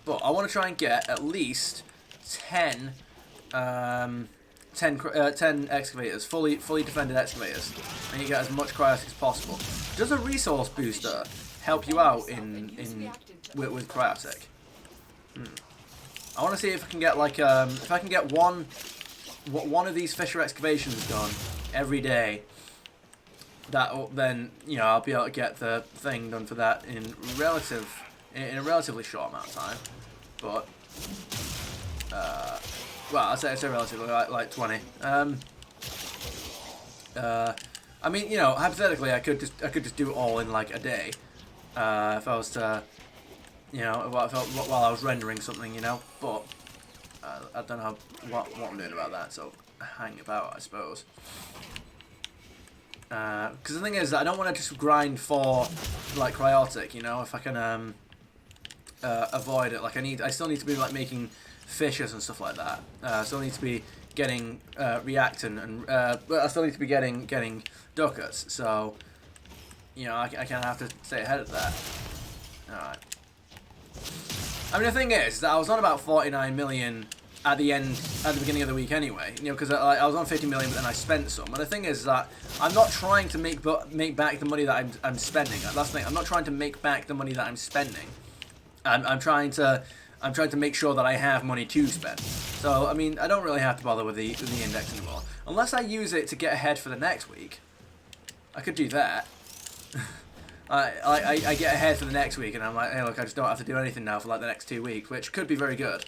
But I want to try and get at least 10 excavators, fully defended excavators, and you get as much cryotic as possible. Does a resource booster help you out with cryotic? I want to see if I can get like if I can get one of these Fisher excavations done every day. That then I'll be able to get the thing done for that in a relatively short amount of time. But well, I'd say relatively like 20. I mean, hypothetically, I could just do it all in like a day, if I was to, while I was rendering something, But I don't know what I'm doing about that, so hang about, I suppose. Because the thing is, I don't want to just grind for like cryotic, if I can avoid it. Like I still need to be like making fishes and stuff like that. I still need to be getting reactant, and I still need to be getting ducats. So I kind of have to stay ahead of that. All right. I mean, the thing is that I was on about 49 million at the beginning of the week anyway, because I was on 50 million, but then I spent some. And the thing is that I'm not trying to make back the money that I'm spending. That's the thing. I'm not trying to make back the money that I'm spending. I'm trying to make sure that I have money to spend. So I mean, I don't really have to bother with the index anymore, unless I use it to get ahead for the next week. I could do that. I get ahead for the next week, and I'm like, hey, look, I just don't have to do anything now for like the next 2 weeks, which could be very good.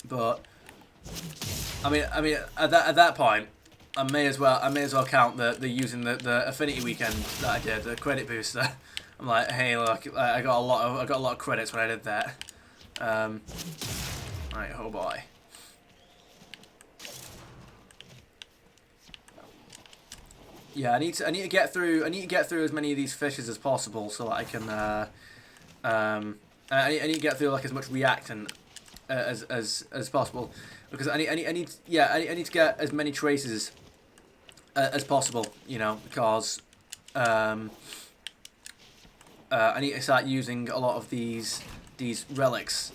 But I mean, at that point, I may as well count the using the affinity weekend that I did, the credit booster. I'm like, hey, look, I got a lot of credits when I did that. Right, oh boy. Yeah, I need to get through as many of these fishes as possible so that I can I need to get through like as much reactant as possible, because I need to get as many traces as possible, you know, because I need to start using a lot of these relics.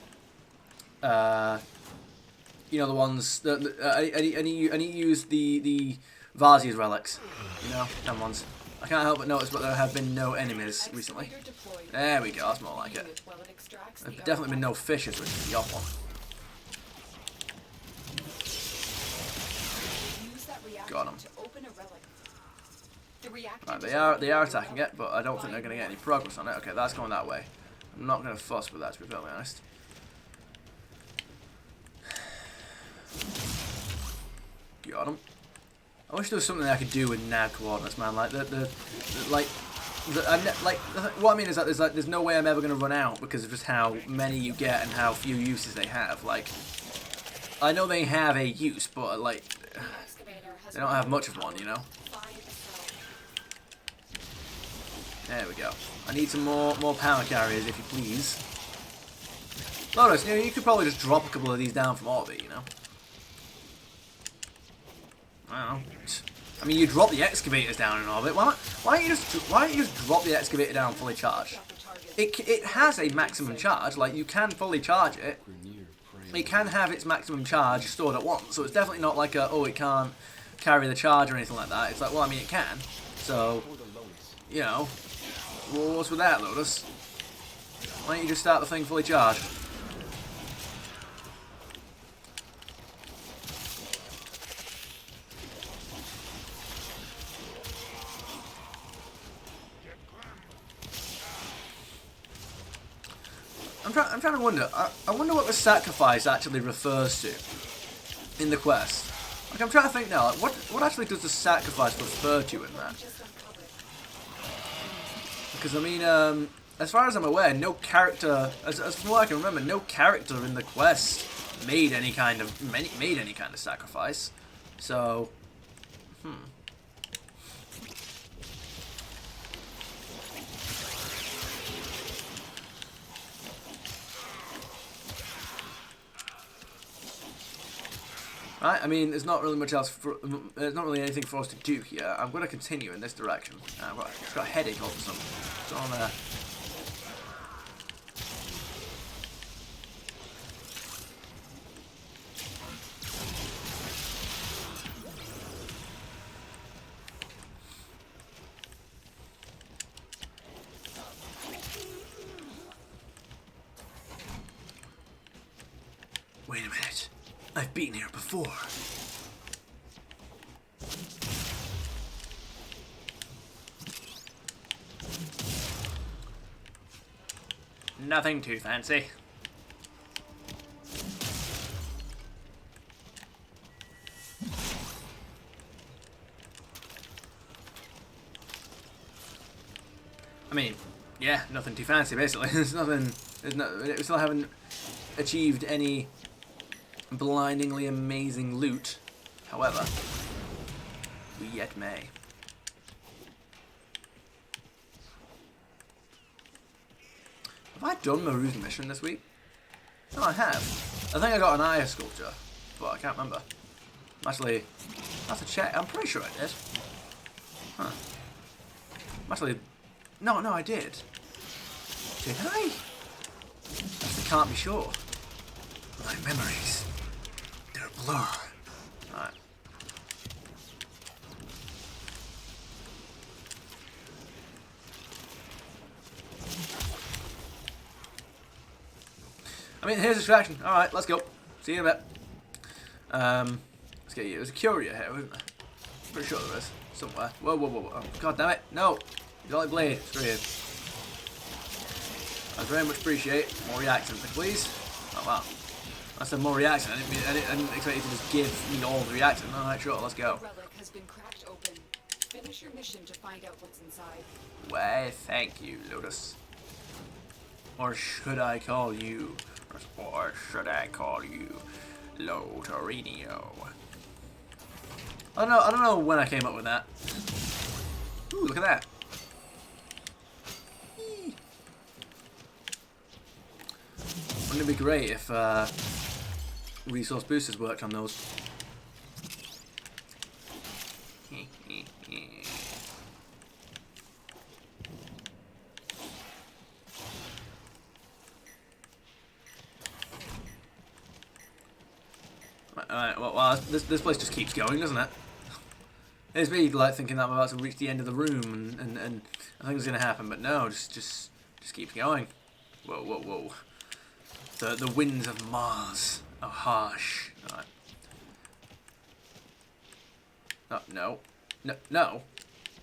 You know, the ones that I need to use the Varzi's relics. You know, them ones. I can't help but notice, but there have been no enemies recently. There we go. That's more like it. There's definitely been no fishes, which is the odd one. Got them. Right, they are attacking it, but I don't think they're going to get any progress on it. Okay, that's going that way. I'm not going to fuss with that, to be perfectly honest. Got them. I wish there was something I could do with nav coordinates, man. Like what I mean is that there's no way I'm ever going to run out because of just how many you get and how few uses they have. Like, I know they have a use, but like they don't have much of one, you know. There we go. I need some more power carriers, if you please. Lotus, you know, you could probably just drop a couple of these down from orbit, you know. I don't know. I mean, you drop the excavators down in orbit. Why don't you just drop the excavator down fully charged? It has a maximum charge. Like, you can fully charge it. It can have its maximum charge stored at once. So it's definitely not like a, oh, it can't carry the charge or anything like that. It's like, well, I mean, it can. So, you know, well, what's with that, Lotus? Why don't you just start the thing fully charged? I'm trying to wonder. I wonder what the sacrifice actually refers to in the quest. Like, I'm trying to think now. Like, what actually does the sacrifice refer to in that? Because I mean, as far as I'm aware, no character, as from what I can remember, no character in the quest made any kind of sacrifice. So, Right, I mean, there's not really much else. There's not really anything for us to do here. I'm going to continue in this direction. I've got a headache all of a sudden. What's on there? Wait a minute. I've been here before. Nothing too fancy. I mean, yeah, nothing too fancy basically. We still haven't achieved any blindingly amazing loot, however, we yet may. Have I done Maru's mission this week? No, I have. I think I got an eye sculpture, but I can't remember. Actually, I have to check. I'm pretty sure I did. Huh. Actually, no, I did. Did I? I can't be sure. My memories. Blur. Alright. I mean, here's a distraction. Alright, let's go. See you in a bit. Let's get you. There's a curia here, isn't there? Pretty sure there is. Somewhere. Whoa. Oh, God damn it. No. You don't like blade. Screw you. I very much appreciate more reactant, please. Oh, wow. I said more reaction. I didn't expect you to just give me all the reaction. Alright, sure, let's go. The relic has been cracked open. Finish your mission to find out what's inside. Why, thank you, Lotus. Or should I call you? Or should I call you Lotarinio? I don't know when I came up with that. Ooh, look at that. Wouldn't it be great if resource boosters worked on those? Alright, well, this place just keeps going, doesn't it? It's me like thinking that I'm about to reach the end of the room and nothing's gonna happen, but no, just keeps going. Whoa, whoa, whoa. The winds of Mars are harsh. Alright. Oh, no. No, no.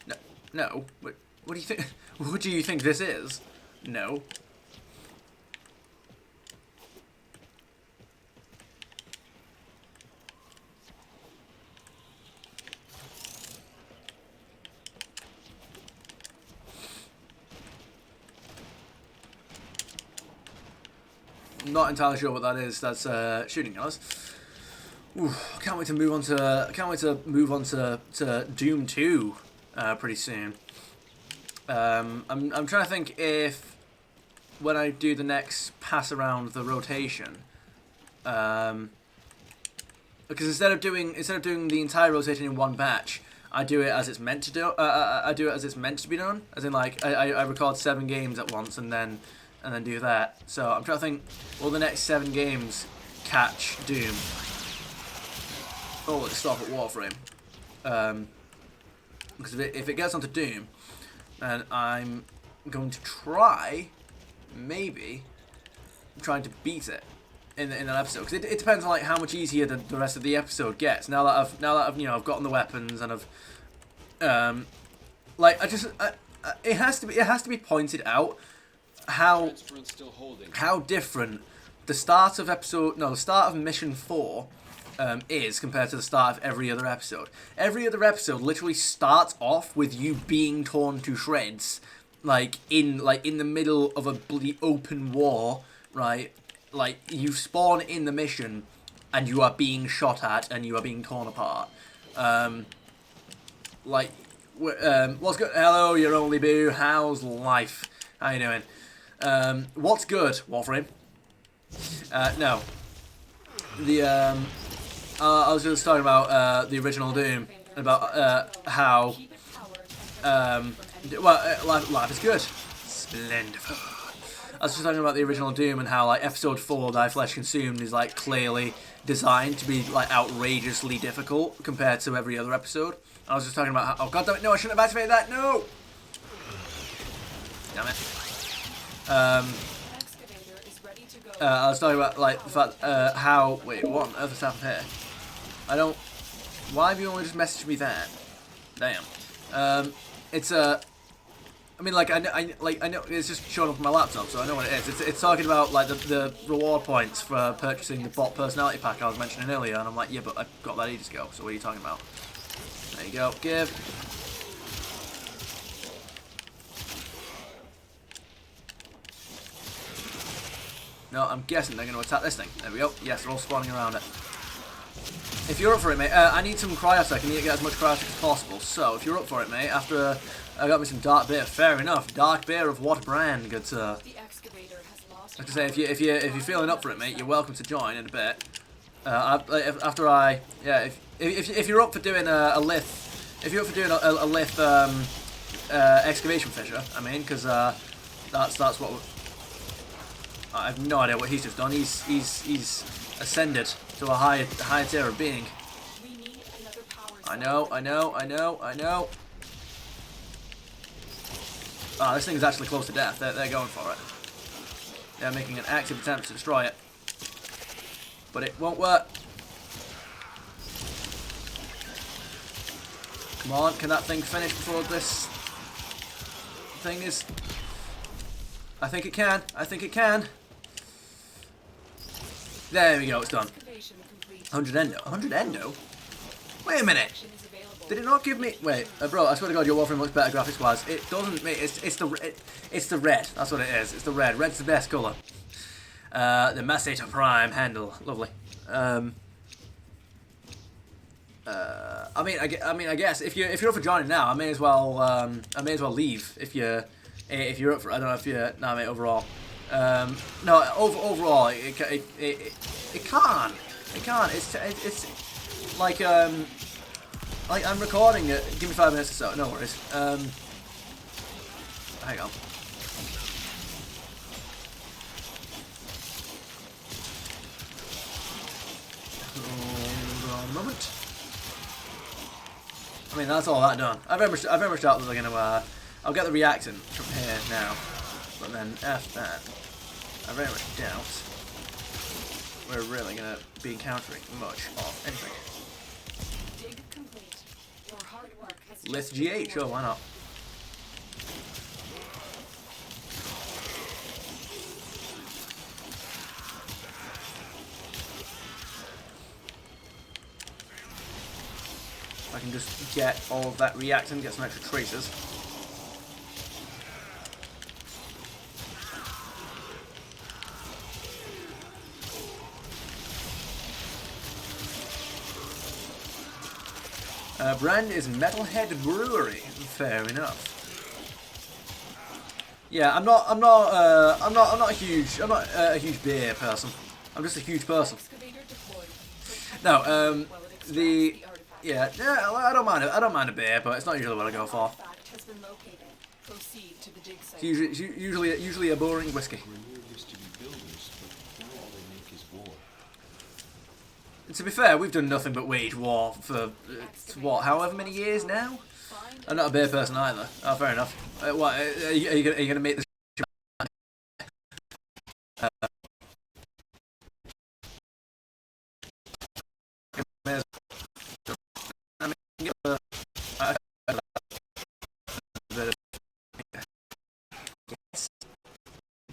No, no. What do you think? What do you think this is? No. Not entirely sure what that is. That's shooting at us. Ooh, can't wait to move on to Doom 2 pretty soon. I'm trying to think if when I do the next pass around the rotation, because instead of doing the entire rotation in one batch, I do it as it's meant to do. I do it as it's meant to be done. As in, like I record 7 games at once and then do that. So I'm trying to think, will the next 7 games catch Doom? Oh, let's stop at Warframe. Because if it gets onto Doom, then I'm going to try, maybe, trying to beat it in an episode. Because it depends on like how much easier the rest of the episode gets. Now that I've you know I've gotten the weapons and I've like it has to be pointed out how different the start of mission 4 is compared to the start of every other episode. Every other episode literally starts off with you being torn to shreds, like in the middle of a bloody open war, right? Like you spawn in the mission and you are being shot at and you are being torn apart. What's good? Hello, your only boo. How's life? How you doing? What's good, Warframe? No. I was just talking about the original Doom, about how life is good. Splendid. I was just talking about the original Doom and how like episode 4, Die Flesh Consumed, is like clearly designed to be like outrageously difficult compared to every other episode. I was just talking about how, oh god damn it, no, I shouldn't have activated that, no! Damn it. I was talking about like the fact how wait, what on earth is happening here? I don't. Why have you only just messaged me that? Damn. It's I mean, like I know it's just showing up on my laptop, so I know what it is. It's talking about like the reward points for purchasing the bot personality pack I was mentioning earlier, and I'm like, yeah, but I got that ages ago. So what are you talking about? There you go. Give. No, I'm guessing they're going to attack this thing. There we go. Yes, they're all spawning around it. If you're up for it, mate, I need some cryotech. I need to get as much cryotech as possible. So, if you're up for it, mate, after I got me some dark beer, fair enough. Dark beer of what brand, good sir? Like I say, if you're feeling up for it, mate, you're welcome to join in a bit. If you're up for doing a lift, if you're up for doing a lift excavation fisher, I mean, because that's what. I have no idea what he's just done. He's ascended to a higher tier of being. I know. Ah, this thing is actually close to death. They're going for it. They're making an active attempt to destroy it. But it won't work. Come on, can that thing finish before this thing is... I think it can. There we go, it's done. Excavation complete. 100 endo. 100 endo? Wait a minute. Action is available. Did it not give me... Wait, bro, I swear to God, your Warframe looks better graphics-wise. It doesn't... It's the red. That's what it is. It's the red. Red's the best colour. The Maceta Prime handle. Lovely. I guess if you're up for joining now, I may as well leave if you're up for. I don't know if you're. No, mate. Overall, no. Overall, it can't. It can't. It's like I'm recording it. Give me 5 minutes or so. No worries. Hang on. Hold on a moment. I mean, that's all that done. I very much doubt that they're gonna. I'll get the reactant from here now, but then after that, I very much doubt we're really gonna be encountering much of anything. Dig complete. Your hard work has Let's just been GH. Oh, rewarded. why not? I can just get all of that reactant, get some extra tracers. Brand is Metalhead Brewery. Fair enough. Yeah, I'm not a huge beer person. I'm just a huge person. Excavator deployed. No, While it extracts the artifact. yeah, I don't mind it. I don't mind a beer, but it's not usually what I go for. Artifact has been located. Proceed to the dig site. It's usually a boring whiskey. We're used to be builders, but now all they make is war. And to be fair, we've done nothing but wage war for what, however many years now. Find I'm not a beer person either. Oh, fair enough. What are you gonna make this?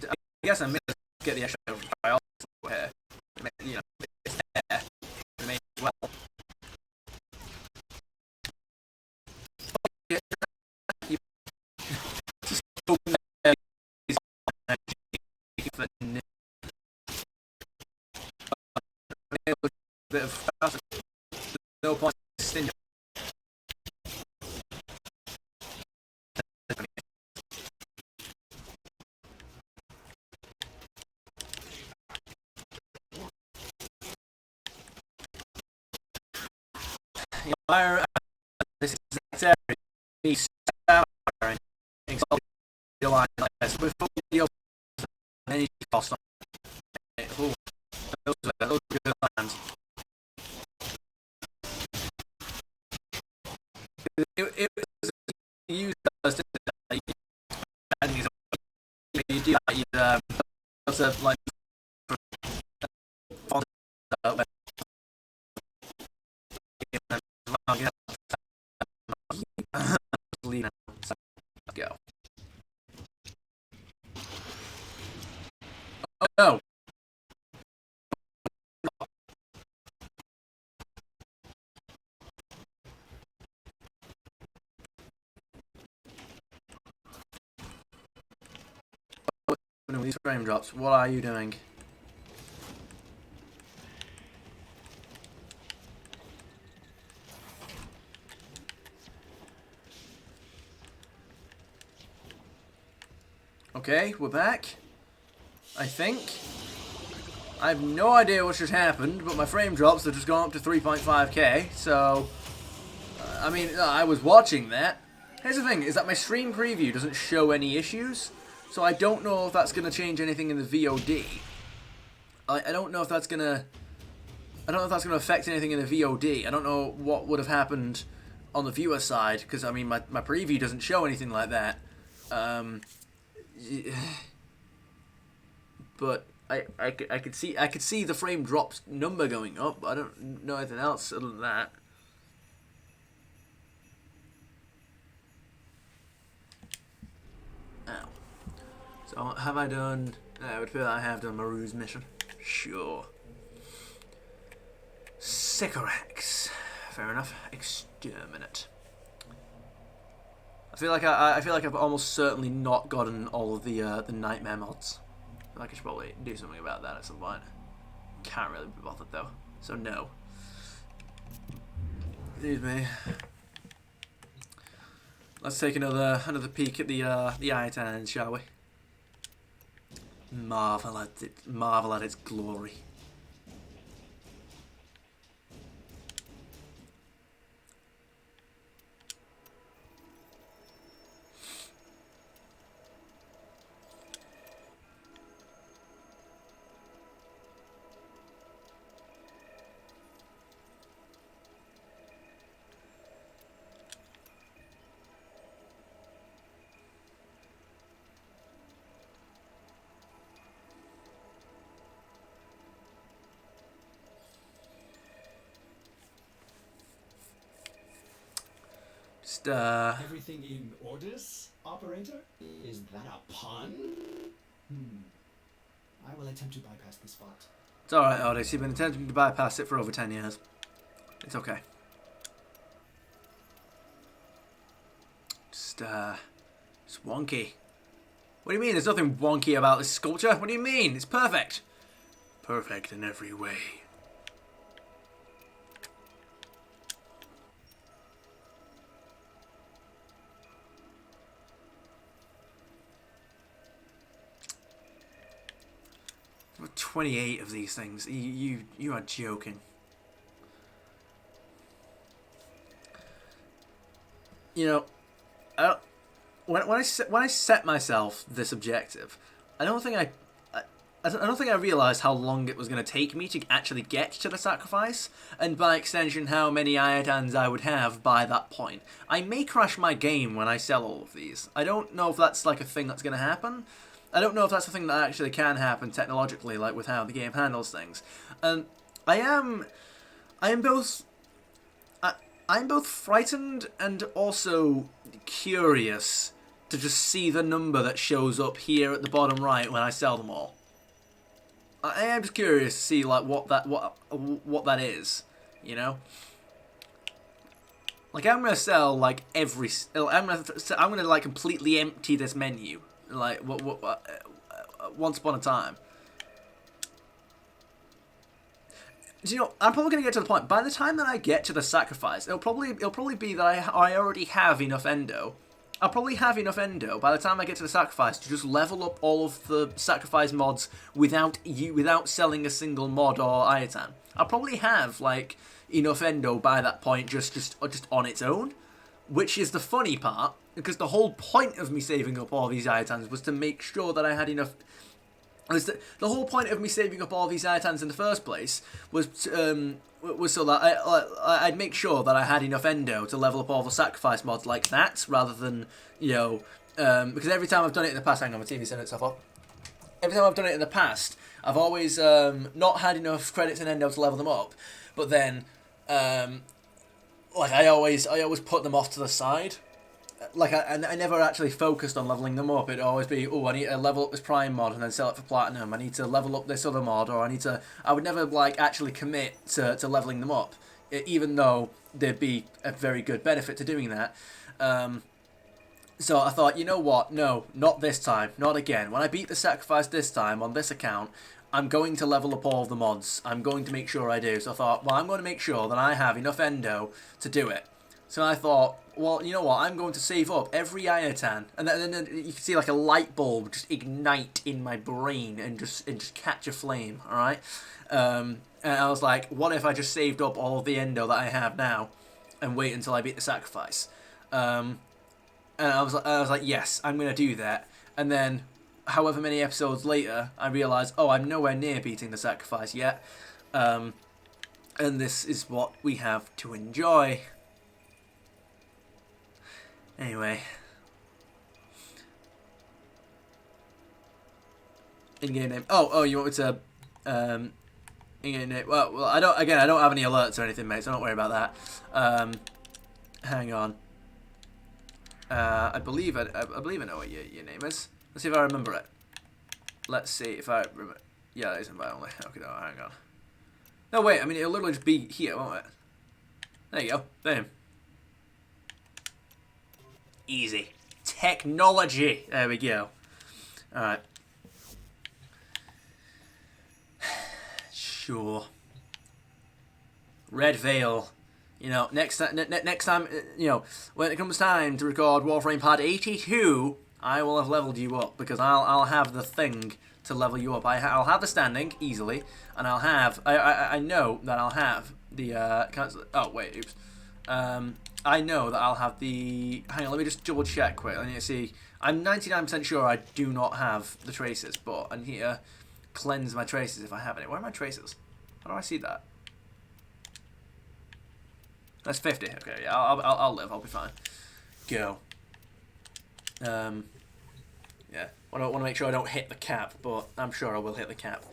I guess I may as well get the extra trial here. You know, it's there. It may as well. Just open there. Bit of no point stinging. This is exactly the line like this with full deal any cost on it. Those are good lines. It was used as you do that, you also like go. Oh no. These frame drops. What are you doing? Okay, we're back. I think. I have no idea what just happened, but my frame drops have just gone up to 3.5k, so... I mean, I was watching that. Here's the thing, is that my stream preview doesn't show any issues, so I don't know if that's going to change anything in the VOD. I don't know if that's going to... I don't know if that's going to affect anything in the VOD. I don't know what would have happened on the viewer side, because, I mean, my preview doesn't show anything like that. But I could see the frame drops number going up, but I don't know anything else other than that. Ow. So have I done? It would appear that I have done Maru's mission. Sure. Sycorax. Fair enough. Exterminate. I feel like I've almost certainly not gotten all of the nightmare mods. I feel like I should probably do something about that at some point. Can't really be bothered though, so no. Excuse me. Let's take another peek at the Iatan, shall we? Marvel at its glory. Everything in orders, operator? Is that a pun? I will attempt to bypass this fault. It's alright, Odyssey. You've been attempting to bypass it for over 10 years. It's okay. It's wonky. What do you mean there's nothing wonky about this sculpture? What do you mean? It's perfect. Perfect in every way. There were 28 of these things. You are joking. You know, when I set myself this objective, I don't think I realized how long it was going to take me to actually get to the sacrifice, and by extension how many Iatans I would have by that point. I may crash my game when I sell all of these. I don't know if that's like a thing that's going to happen. I don't know if that's a thing that actually can happen technologically, like with how the game handles things. And I'm both frightened and also curious to just see the number that shows up here at the bottom right when I sell them all. I am just curious to see like what that is, you know. Like I'm gonna sell like I'm gonna like completely empty this menu, like once upon a time. You know, I'm probably gonna get to the point. By the time that I get to the sacrifice, it'll probably be that I already have enough endo. I'll probably have enough endo by the time I get to the sacrifice to just level up all of the sacrifice mods without selling a single mod or Iatan. I'll probably have like enough endo by that point just on its own, which is the funny part, because the whole point of me saving up all these Iatans was to make sure that I had enough. The whole point of me saving up all these Iatans in the first place was so that I'd make sure that I had enough endo to level up all the sacrifice mods like that, rather than, you know, because every time I've done it in the past, hang on, my TV's setting itself up. Every time I've done it in the past, I've always not had enough credits and endo to level them up, but then, like I always put them off to the side. Like I never actually focused on leveling them up. It'd always be, oh, I need to level up this prime mod and then sell it for platinum. I need to level up this other mod, or I would never like actually commit to leveling them up, even though there'd be a very good benefit to doing that. So I thought, you know what? No, not this time, not again. When I beat the sacrifice this time on this account, I'm going to level up all of the mods. I'm going to make sure I do. So I thought, well, I'm going to make sure that I have enough endo to do it. So I thought, well, you know what, I'm going to save up every Iatan, and then you can see like a light bulb just ignite in my brain and just catch a flame, alright? And I was like, what if I just saved up all of the endo that I have now and wait until I beat the sacrifice? And I was like, yes, I'm going to do that. And then, however many episodes later, I realised, oh, I'm nowhere near beating the sacrifice yet. And this is what we have to enjoy. Anyway, in-game name. Oh, you want me to in-game name? Well, I don't have any alerts or anything, mate. So don't worry about that. Hang on. I believe I know what your name is. Let's see if I remember it. Let's see if I remember. Yeah, that is invite only. Okay, no, hang on. No, wait, I mean, it'll literally just be here, won't it? There you go. Boom. Easy. Technology. There we go. Alright. Sure. Red Veil. You know, next time, you know, when it comes time to record Warframe Part 82, I will have leveled you up, because I'll have the thing to level you up. I'll have the standing, easily, and I'll have, I know that I'll have the, oh, wait, oops. I know that I'll have the, hang on, let me just double check quick. I need to see, I'm 99% sure I do not have the traces, but I need to cleanse my traces if I have any. Where are my traces? How do I see that? That's 50. Okay, yeah, I'll live. I'll be fine. Go. Yeah. I want to make sure I don't hit the cap, but I'm sure I will hit the cap.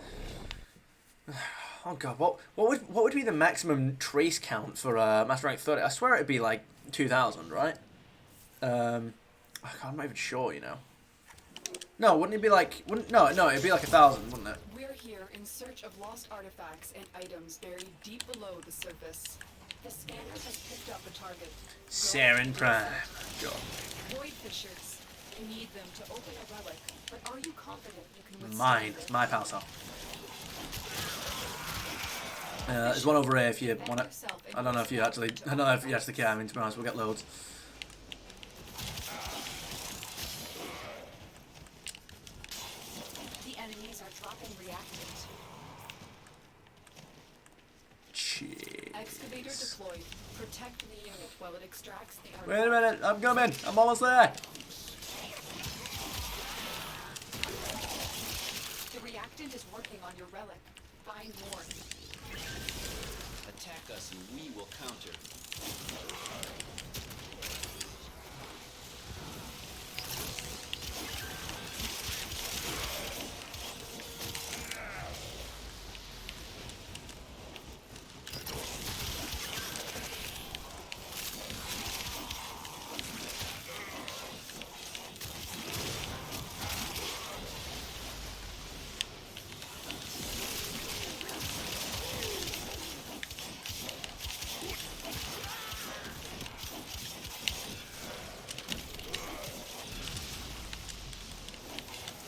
Oh god, what would be the maximum trace count for Master Rank 30? I swear it'd be like 2,000, right? I'm not even sure, you know. No, wouldn't it be like? No, it'd be like 1,000, wouldn't it? We're here in search of lost artifacts and items buried deep below the surface. The scanner has picked up a target. Saren Prime. Sure. Void fissures. You need them to open a relic, but are you confident you can withstand Mine. it? It's my power cell. There's one over here if you want it. I don't know if you actually care. I mean, to be honest, we'll get loads. The enemies are dropping reactants. Jeez. Excavator deployed. Protect the unit while it extracts the artifact. Wait a minute, I'm coming. I'm almost there. The reactant is working on your relic. Find more. Attack us and we will counter.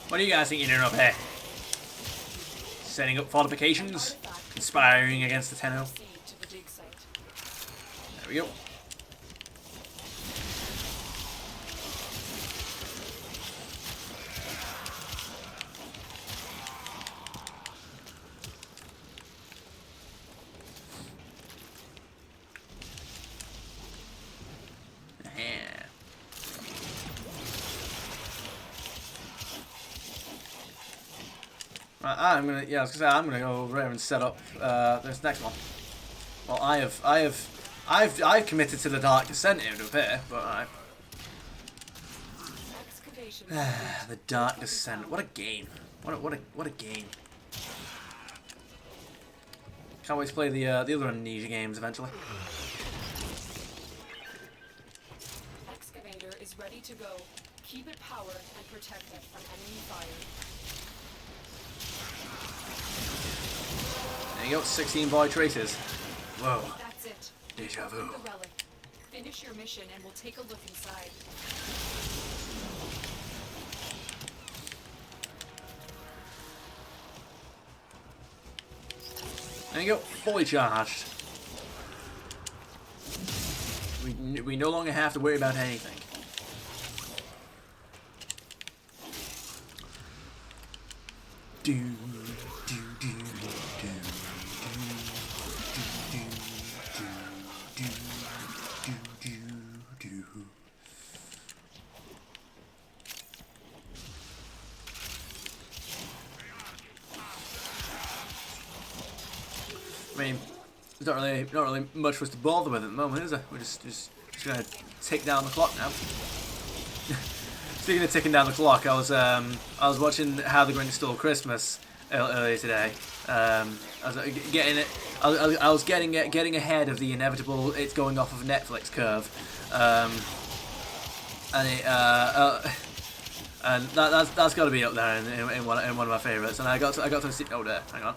What do you guys think you're doing up here? Setting up fortifications? Conspiring against the Tenno? Proceed to the dig site. There we go. I'm gonna, yeah, I was gonna say I'm gonna go over there and set up this next one. Well, I've committed to the Dark Descent here up here, but alright. Excavation. The Dark Descent. What a game! What a game! Can't wait to play the other Amnesia games eventually. Excavator is ready to go. Keep it powered and protect it from enemy fire. There you go, 16 void traces. Whoa. That's it. Deja vu. Open the relic. Finish your mission and we'll take a look inside. There you go, fully charged. We no longer have to worry about anything. Do, do, do, do, do, do, do, do, do. I mean, there's not really much for us to bother with at the moment, is there? We're just gonna tick down the clock now. Speaking of ticking down the clock, I was watching How the Grinch Stole Christmas earlier today. I was getting ahead of the inevitable it's going off of Netflix curve, and that's got to be up there in one of my favourites. And I got to see, oh there, hang on.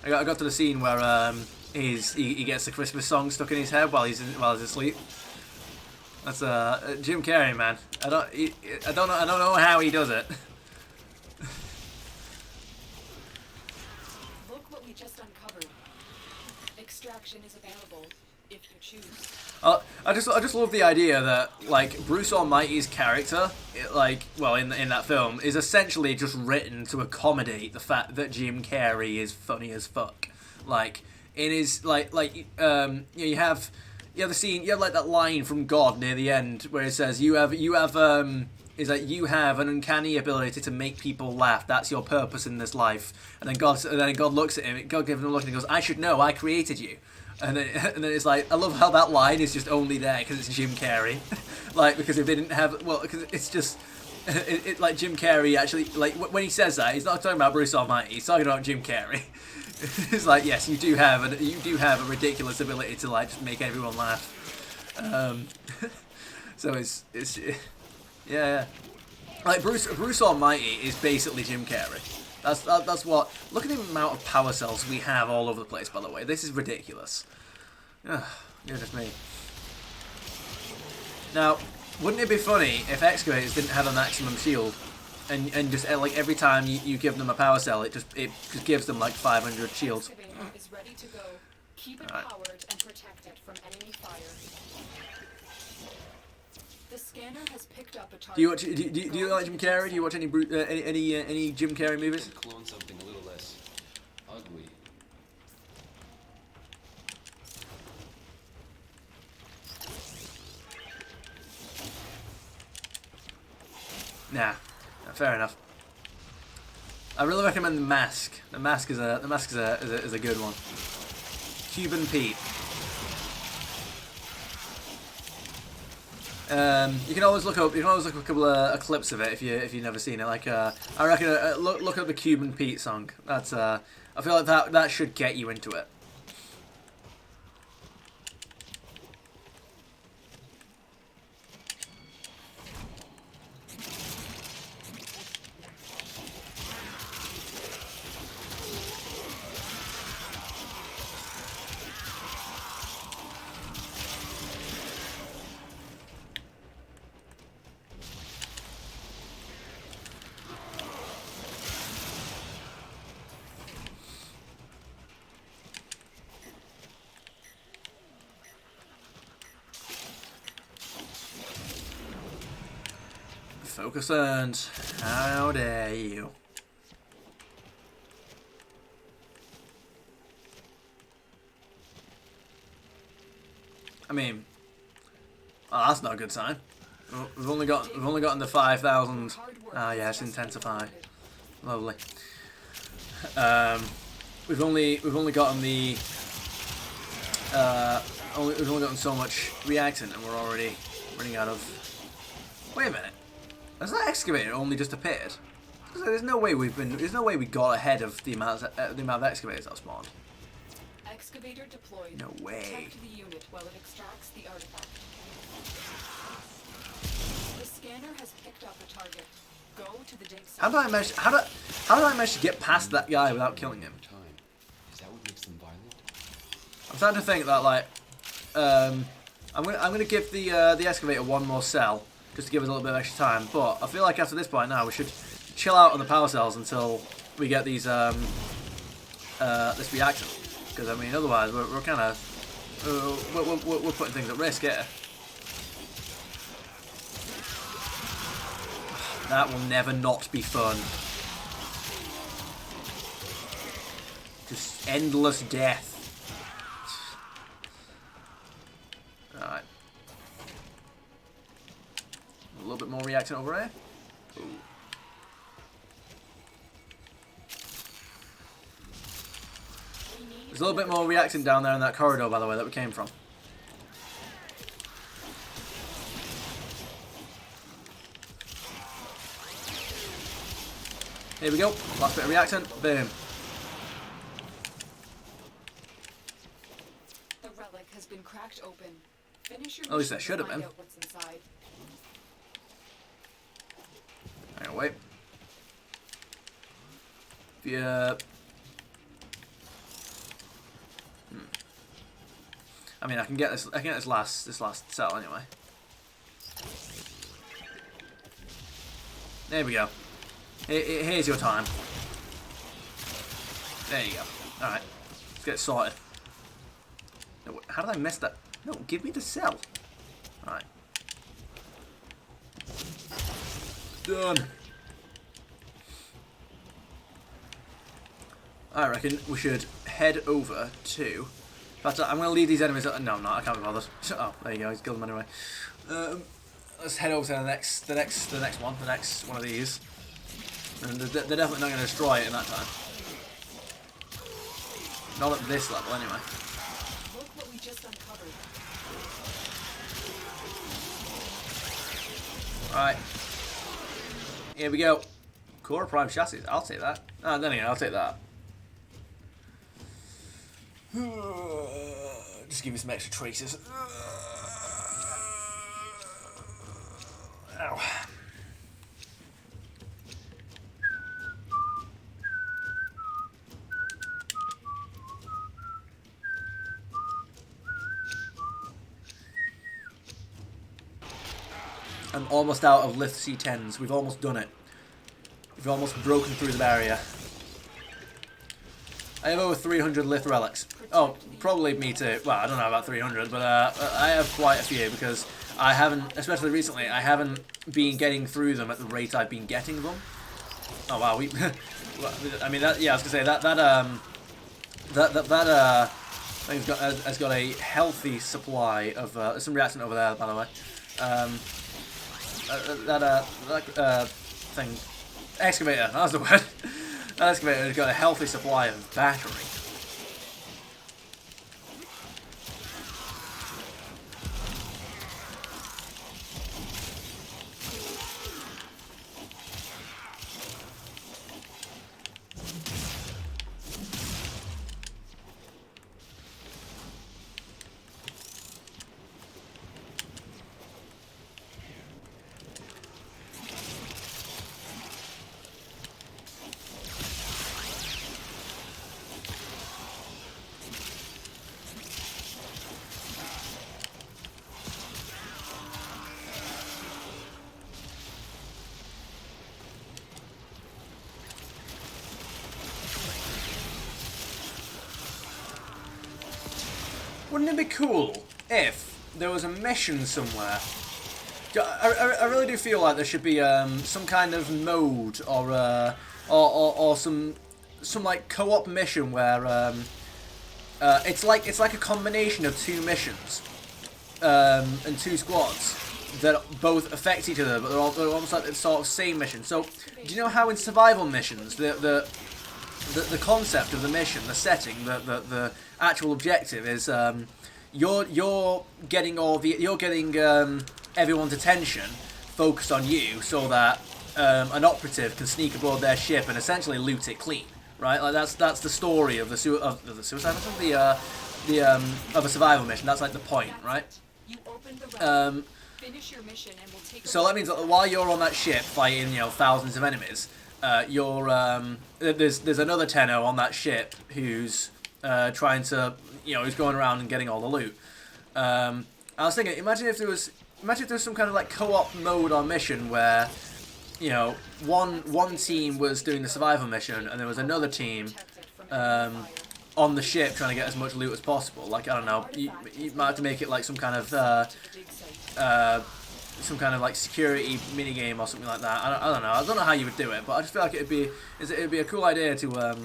I got to the scene where he gets the Christmas song stuck in his head while he's asleep. That's Jim Carrey, man. I don't know how he does it. Look what we just uncovered. Extraction is available if you choose. I just love the idea that like Bruce Almighty's character, in that film, is essentially just written to accommodate the fact that Jim Carrey is funny as fuck. Like in his you have the scene, you have like that line from God near the end where it says you have an uncanny ability to make people laugh. That's your purpose in this life. And then God looks at him. God gives him a look and he goes, "I should know. I created you." And then it's like, I love how that line is just only there because it's Jim Carrey. Like, because if they didn't have, because it's just, like Jim Carrey actually, like when he says that, he's not talking about Bruce Almighty. He's talking about Jim Carrey. It's like, yes, you do have a ridiculous ability to like just make everyone laugh. So it's yeah. Like Bruce Almighty is basically Jim Carrey. That's what. Look at the amount of power cells we have all over the place. By the way, this is ridiculous. Goodness me. Now, wouldn't it be funny if excavators didn't have a maximum shield, and just like every time you give them a power cell, it just gives them like 500 shields. Excavator is ready to go. Keep it powered and protect it from enemy fire. The scanner has picked up a target. Do you like Jim Carrey? Do you watch any Jim Carrey movies? Clone something a little less ugly. Nah, fair enough. I really recommend The Mask. The Mask is a good one. Cuban Pete. You can always look up a couple of clips of it if you've never seen it. Like I reckon look up the Cuban Pete song. That's I feel like that should get you into it. Focus and how dare you? I mean, oh, that's not a good sign. We've only gotten the 5,000. Ah, yes, intensify. Lovely. We've only gotten the we've only gotten so much reactant, and we're already running out of. Wait a minute. Has that excavator only just appeared? There's no way we got ahead of the amount of excavators that spawned. Excavator deployed. No way. Protect the unit while it extracts the artifact. The scanner has picked up a target. Go to the dig site. How did I manage to get past that guy without killing him? Time. Is that what makes them violent? I'm starting to think that like I'm gonna give the excavator one more cell just to give us a little bit of extra time. But I feel like after this point now we should chill out on the power cells until we get these this reactor. Because I mean otherwise we're kind of we're putting things at risk here. That will never not be fun. Just endless death. Alright. A little bit more reactant over here. Ooh. There's a little bit more reactant down there in that corridor, by the way, that we came from. Here we go. Last bit of reactant. Boom. The relic has been cracked open. Finish your At least that mission should to have find been. out what's inside. Hang on, wait. Yeah. I mean, I can get this. I can get this last cell anyway. There we go. Here's your time. There you go. All right, let's get it sorted. No, how did I miss that? No, give me the cell. All right. Done. I reckon we should head over to. In fact, I'm going to leave these enemies. No, I'm not. I can't be bothered. Oh, there you go. He's killed them anyway. Let's head over to the next one of these. And they're definitely not going to destroy it in that time. Not at this level, anyway. Look what we just uncovered. Alright. Here we go. Core Prime chassis. I'll take that. Ah, then again, I'll take that. Just give me some extra traces. Ow. I'm almost out of Lith C10s. We've almost done it. We've almost broken through the barrier. I have over 300 Lith relics. Oh, probably me too. Well, I don't know about 300, but I have quite a few because I haven't, especially recently, I haven't been getting through them at the rate I've been getting them. Oh wow, we. I mean, that, yeah, I was gonna say that thing's has got a healthy supply of. There's some reaction over there, by the way. Thing, excavator. That was the word. That excavator has got a healthy supply of battery. Wouldn't it be cool if there was a mission somewhere? I really do feel like there should be some kind of mode or some like co-op mission where it's like a combination of two missions and two squads that both affect each other, but they're almost like the sort of same mission. So do you know how in survival missions the concept of the mission, the setting, the actual objective is you're getting everyone's attention focused on you, so that an operative can sneak aboard their ship and essentially loot it clean, right? Like that's the story of the suicide mission, of a survival mission. That's like the point, right? You opened the route. Finish your mission and we'll take So that means that while you're on that ship fighting, thousands of enemies, there's another Tenno on that ship who's trying to, who's going around and getting all the loot. I was thinking, imagine if there was some kind of like co-op mode or mission where, one team was doing the survival mission and there was another team on the ship trying to get as much loot as possible. Like, I don't know, you might have to make it like some kind of like security minigame or something like that. I don't know. I don't know how you would do it, but I just feel like it'd be a cool idea to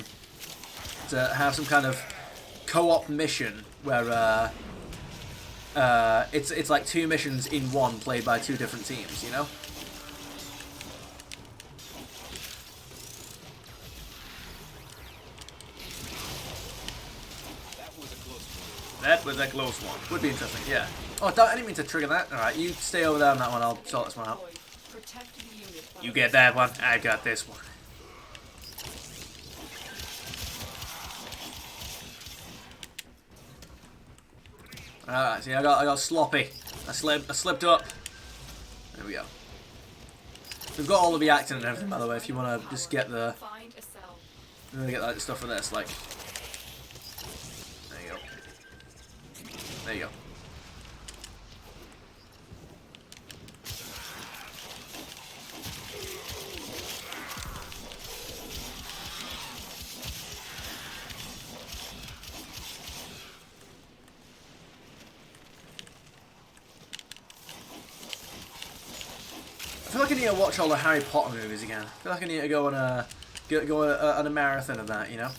have some kind of co-op mission where it's like two missions in one played by two different teams, That was a close one. Would be interesting, yeah. Oh, I didn't mean to trigger that. Alright, you stay over there on that one, I'll sort this one out. You get that one, I got this one. Alright, see, I got sloppy. I slipped up. There we go. We've got all of the acting and everything, by the way, if you want to just get the... I'm gonna get that stuff for this, like... There you go. There you go. I feel like I need to watch all the Harry Potter movies again. I feel like I need to go on a marathon of that, you know?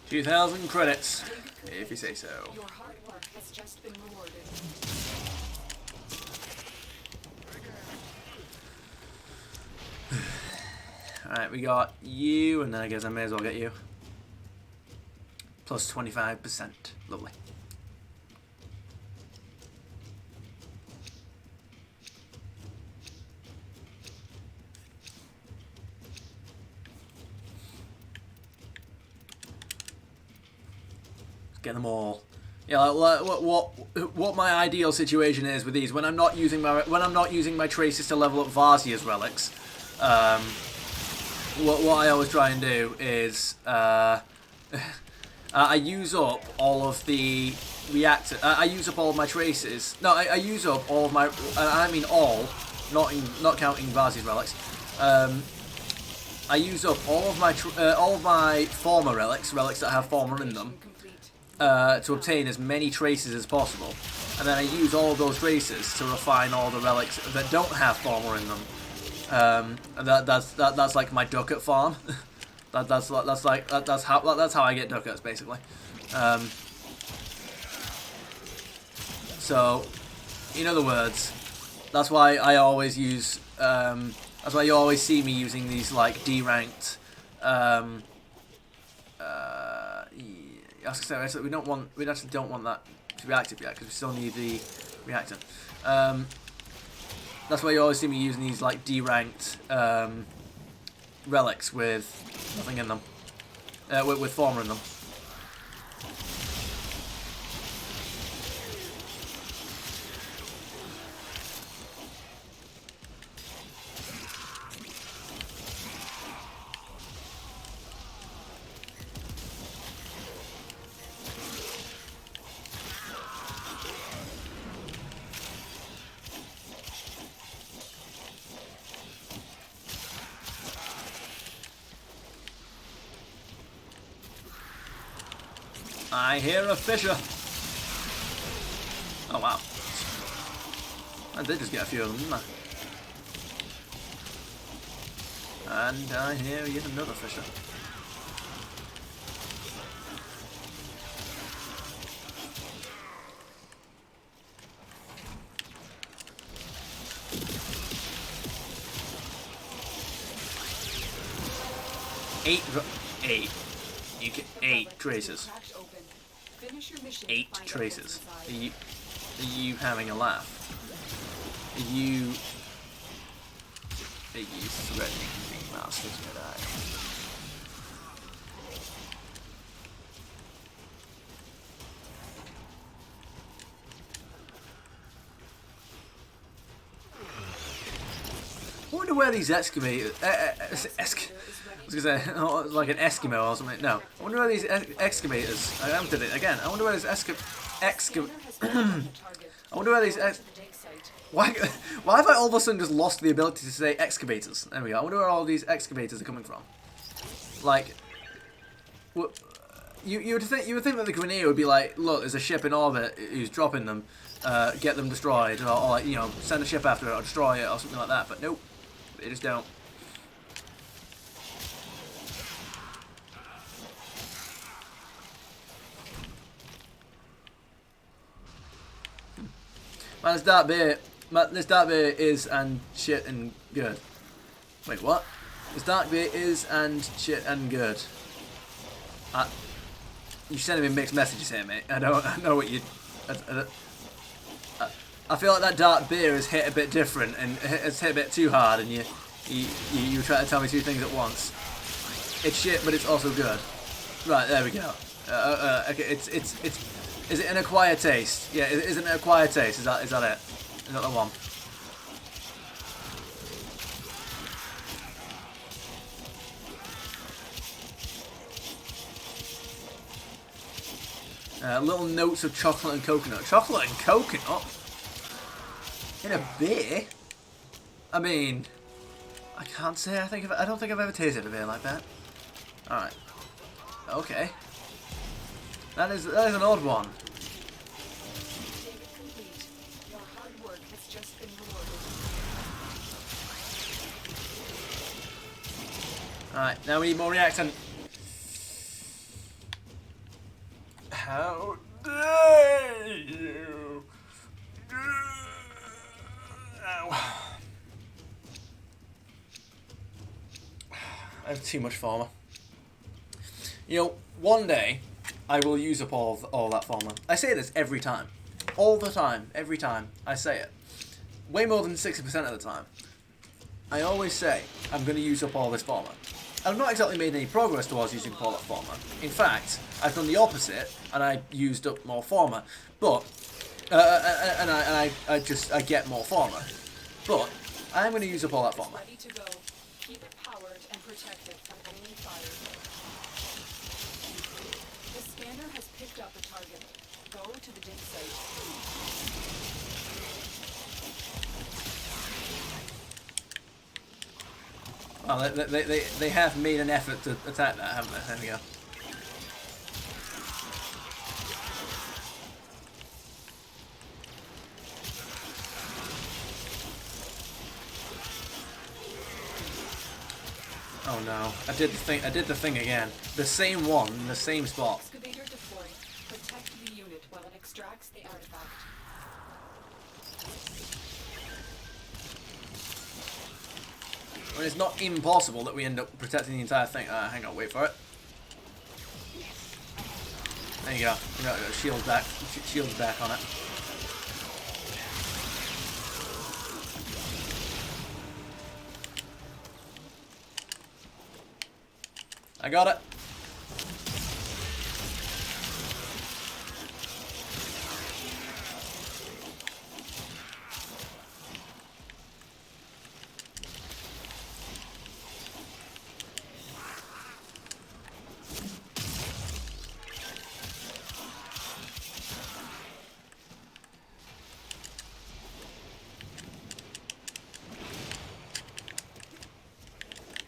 $2,000 credits, if you say so. Your hard work has just been rewarded. Alright, we got you, and then I guess I may as well get you. Plus 25%. Lovely. Get them all. Yeah, like, what my ideal situation is with these when I'm not using my traces to level up Varzia's relics. What I always try and do is I use up all of the reactor. I use up all of my traces. No, I use up all of my. I mean all, not counting Varzia's relics. I use up all of my former relics that have former in them, to obtain as many traces as possible, and then I use all of those traces to refine all the relics that don't have former in them. And that's like my ducat farm. that's how I get ducats basically. So, in other words, that's why I always use. That's why you always see me using these like D-ranked. We don't want. We actually don't want that to be active yet because we still need the reactor. That's why you always see me using these like D-ranked relics with nothing in them, with former in them. I hear a fisher. Oh wow. I did just get a few of them, didn't I? And I hear yet another fisher. Eight traces. 8 traces. Are you having a laugh? Are you threatening me, Masters Jedi? I wonder where these excavators. I was gonna say, oh, it's like an Eskimo or something. No, I wonder where these excavators. I did it again. I wonder where these I wonder where these why have I all of a sudden just lost the ability to say excavators? There we go. I wonder where all these excavators are coming from. Like, you would think that the Grineer would be like, look, there's a ship in orbit who's dropping them, get them destroyed, or like, you know, send a ship after it or destroy it or something like that. But nope, they just don't. Man, this dark beer is and shit and good. Wait, what? This dark beer is and shit and good. You sending me mixed messages here, mate. I know what you. I feel like that dark beer has hit a bit different and it's hit a bit too hard, and you try to tell me two things at once. It's shit, but it's also good. Right, there we go. Okay, it's. Is it an acquired taste? Yeah, isn't it an acquired taste? Is that it? Another one. Little notes of chocolate and coconut. Chocolate and coconut? In a beer? I mean, I can't say I don't think I've ever tasted a beer like that. Alright. Okay. That is an odd one. David complete. Your hard work has just been rewarded. Alright, now we need more reactant. How dare you? Ow. I have too much farmer. You know, one day I will use up all that farmer. I say this every time. All the time. Every time I say it. Way more than 60% of the time. I always say I'm going to use up all this farmer. I've not exactly made any progress towards using all that farmer. In fact, I've done the opposite, and I used up more farmer. But, I get more farmer. But, I'm going to use up all that farmer. Ready to go. Keep it powered and protected from enemy fire. The scanner has picked up a target. Go to the dig site. Well, they have made an effort to attack that, haven't they? There we go. Oh no! I did the thing again. The same one in the same spot. Excavator deployed. Protect the unit while it extracts the artifact. I mean, it's not impossible that we end up protecting the entire thing. Hang on, wait for it. There you go. We got shield back. Shield's back on it. I got it.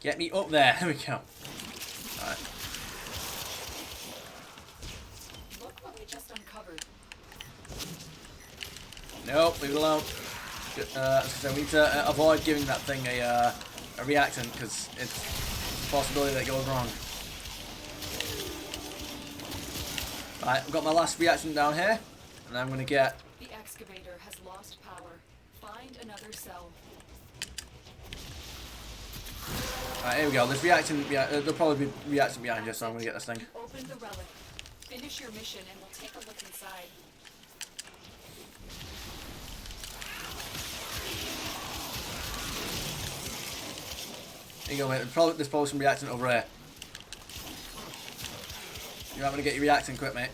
Get me up there. There we go. Alright. Look what we just uncovered. Nope, leave it alone. So we need to avoid giving that thing a reactant because it's a possibility that it goes wrong. Right, I've got my last reactant down here, and I'm gonna get. The excavator has lost power. Find another cell. Alright, here we go. There's reactant. Yeah, there'll probably be reactant behind you, so I'm gonna get this thing. Open the relic. Finish your mission and we'll take a look inside. There you go, mate. There's probably some reactant over here. You're having to get your reactant quick, mate.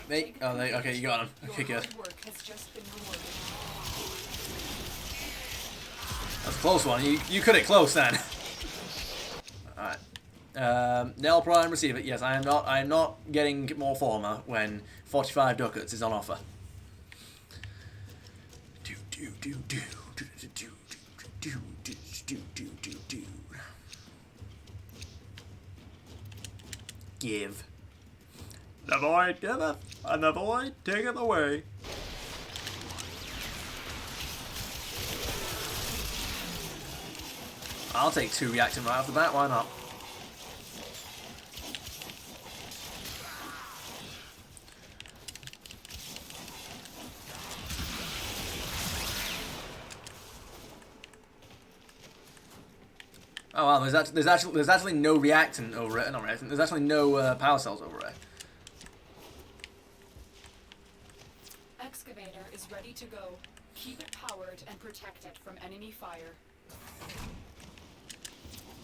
Mate, oh, okay, you got him. Okay, Your good. hard work has just been rewarded. That's a close one. You cut it close then. Alright. Nail Prime receive it. Yes, I am not getting more former when 45 ducats is on offer. Give. The void giveth, and the void taketh away. I'll take 2 reactant right off the bat, why not? Oh wow, there's actually no reactant over it. Not reactant. There's actually no power cells over it. Excavator is ready to go. Keep it powered and protected from enemy fire.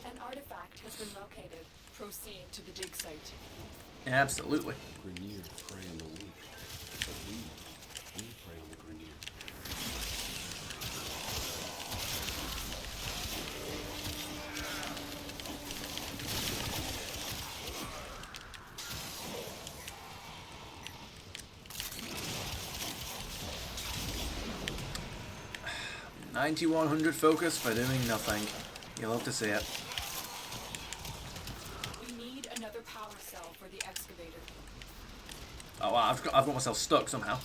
An artifact has been located. Proceed to the dig site. Absolutely. Grenier prey on the weak, but we prey on the Grenier. $9,100 focus for doing nothing. You'll love to see it. We need another power cell for the excavator. Oh wow, I've got myself stuck somehow.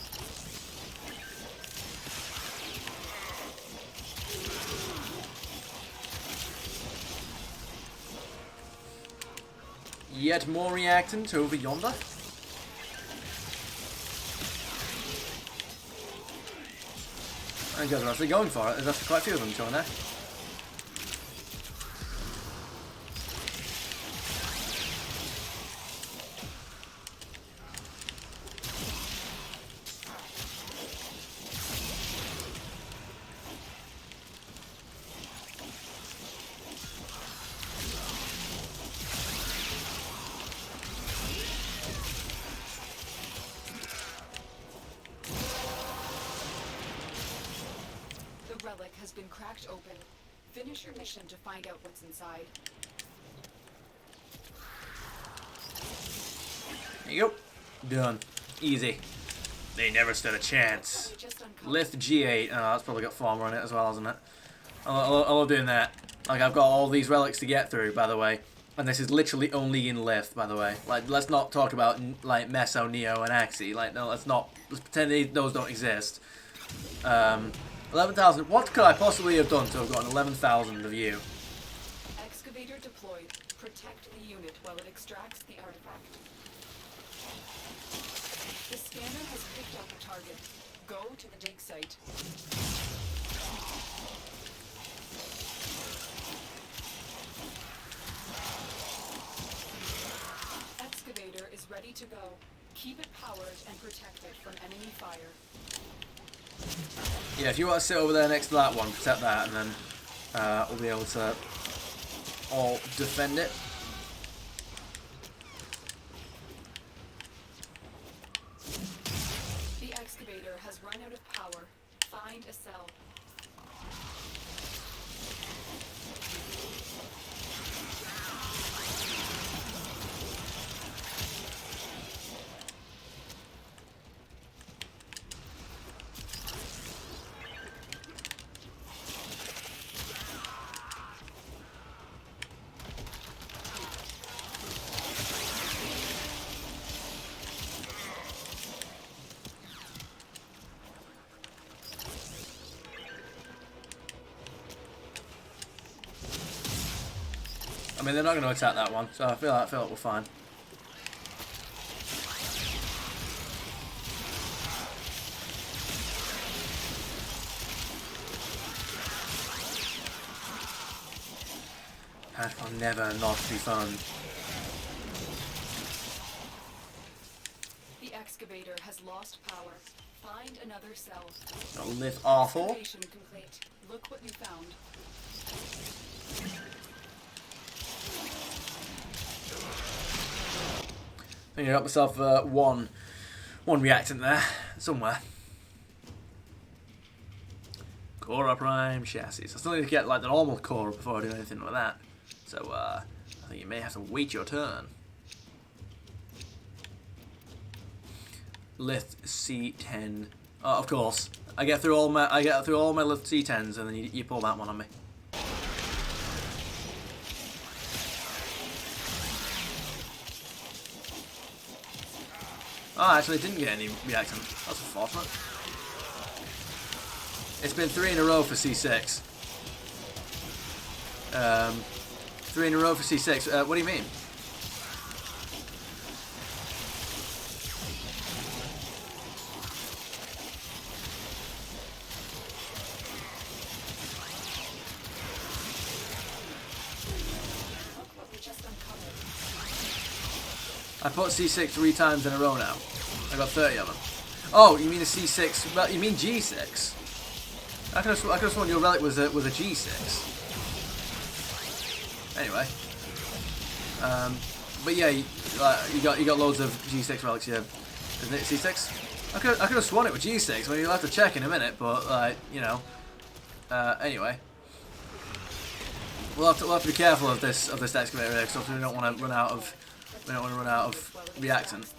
Yet more reactant over yonder. I think guys are actually going for it. There's actually quite a few of them showing there. The relic has been cracked open. Finish your mission to find out what's inside. There you go. Done. Easy. They never stood a chance. We just uncovered. Lift G8. Oh, that's probably got farmer on it as well, hasn't it? I love doing that. Like, I've got all these relics to get through, by the way. And this is literally only in Lith, by the way. Like, let's not talk about, like, Meso, Neo, and Axie. Like, no, let's pretend those don't exist. 11,000. What could I possibly have done to have gotten 11,000 of you? Excavator deployed. Protect the unit while it extracts the artifact. The scanner has picked up a target. Go to the dig site. Excavator is ready to go. Keep it powered and protect it from enemy fire. Yeah, if you want to sit over there next to that one, protect that, and then we'll be able to all defend it. The excavator has run out of power. Find a cell. I mean, they're not going to attack that one, so I feel like we're fine. That will never not be fun. The excavator has lost power. Find another cell. That'll live awful. Excavation complete. Look what you found. I think I got myself one reactant there, somewhere. Cora Prime chassis. I still need to get like the normal core before I do anything with that. So I think you may have to wait your turn. Lith C10. Oh, of course. I get through all my Lith C10s, and then you pull that one on me. Oh, actually, I didn't get any reactant. That's unfortunate. It's been 3 in a row for C6. 3 in a row for C6. What do you mean? Look what we just uncovered. I put C6 3 times in a row now. I got 30 of them. Oh, you mean a C6? Well, you mean G6? I could have sworn your relic was a G6. Anyway, But yeah, you got loads of G6 relics here. Isn't it C6? I could have sworn it was G6. I mean, you'll have to check in a minute, but like, you know. Anyway, we'll have to be careful of this excavator here, because we don't want to run out of reactant.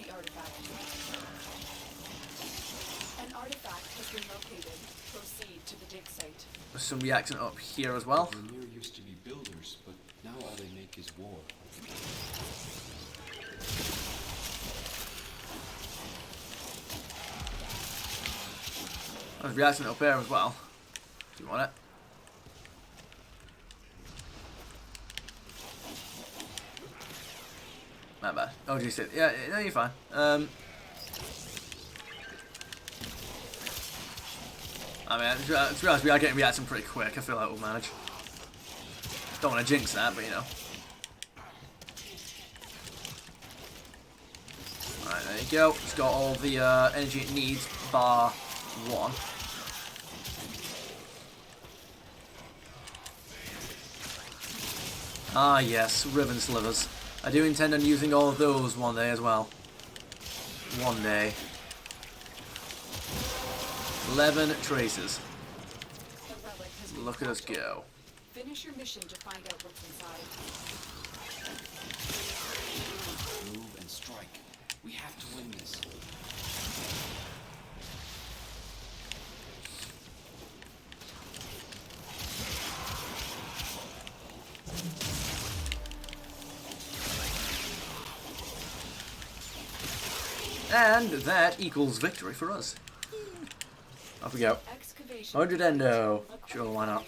An artifact has been located. Proceed to the dig site. There's some reactant up here as well. The Vanir used to be builders, but now all they make is war. There's reactant up here as well. Do you want it? Not bad. Oh, G6. Yeah, no, you're fine. I mean, to be honest, we are getting reactant pretty quick. I feel like we'll manage. Don't want to jinx that, but you know. Alright, there you go. It's got all the energy it needs, bar 1. Ah yes, ribbon slivers. I do intend on using all of those one day as well. One day. 11 traces. The relic has been Look at us captured. go. Finish your mission to find out what's inside. Move and strike. We have to win this. And that equals victory for us. Off we go. Excavation. 100 endo. Sure, why not?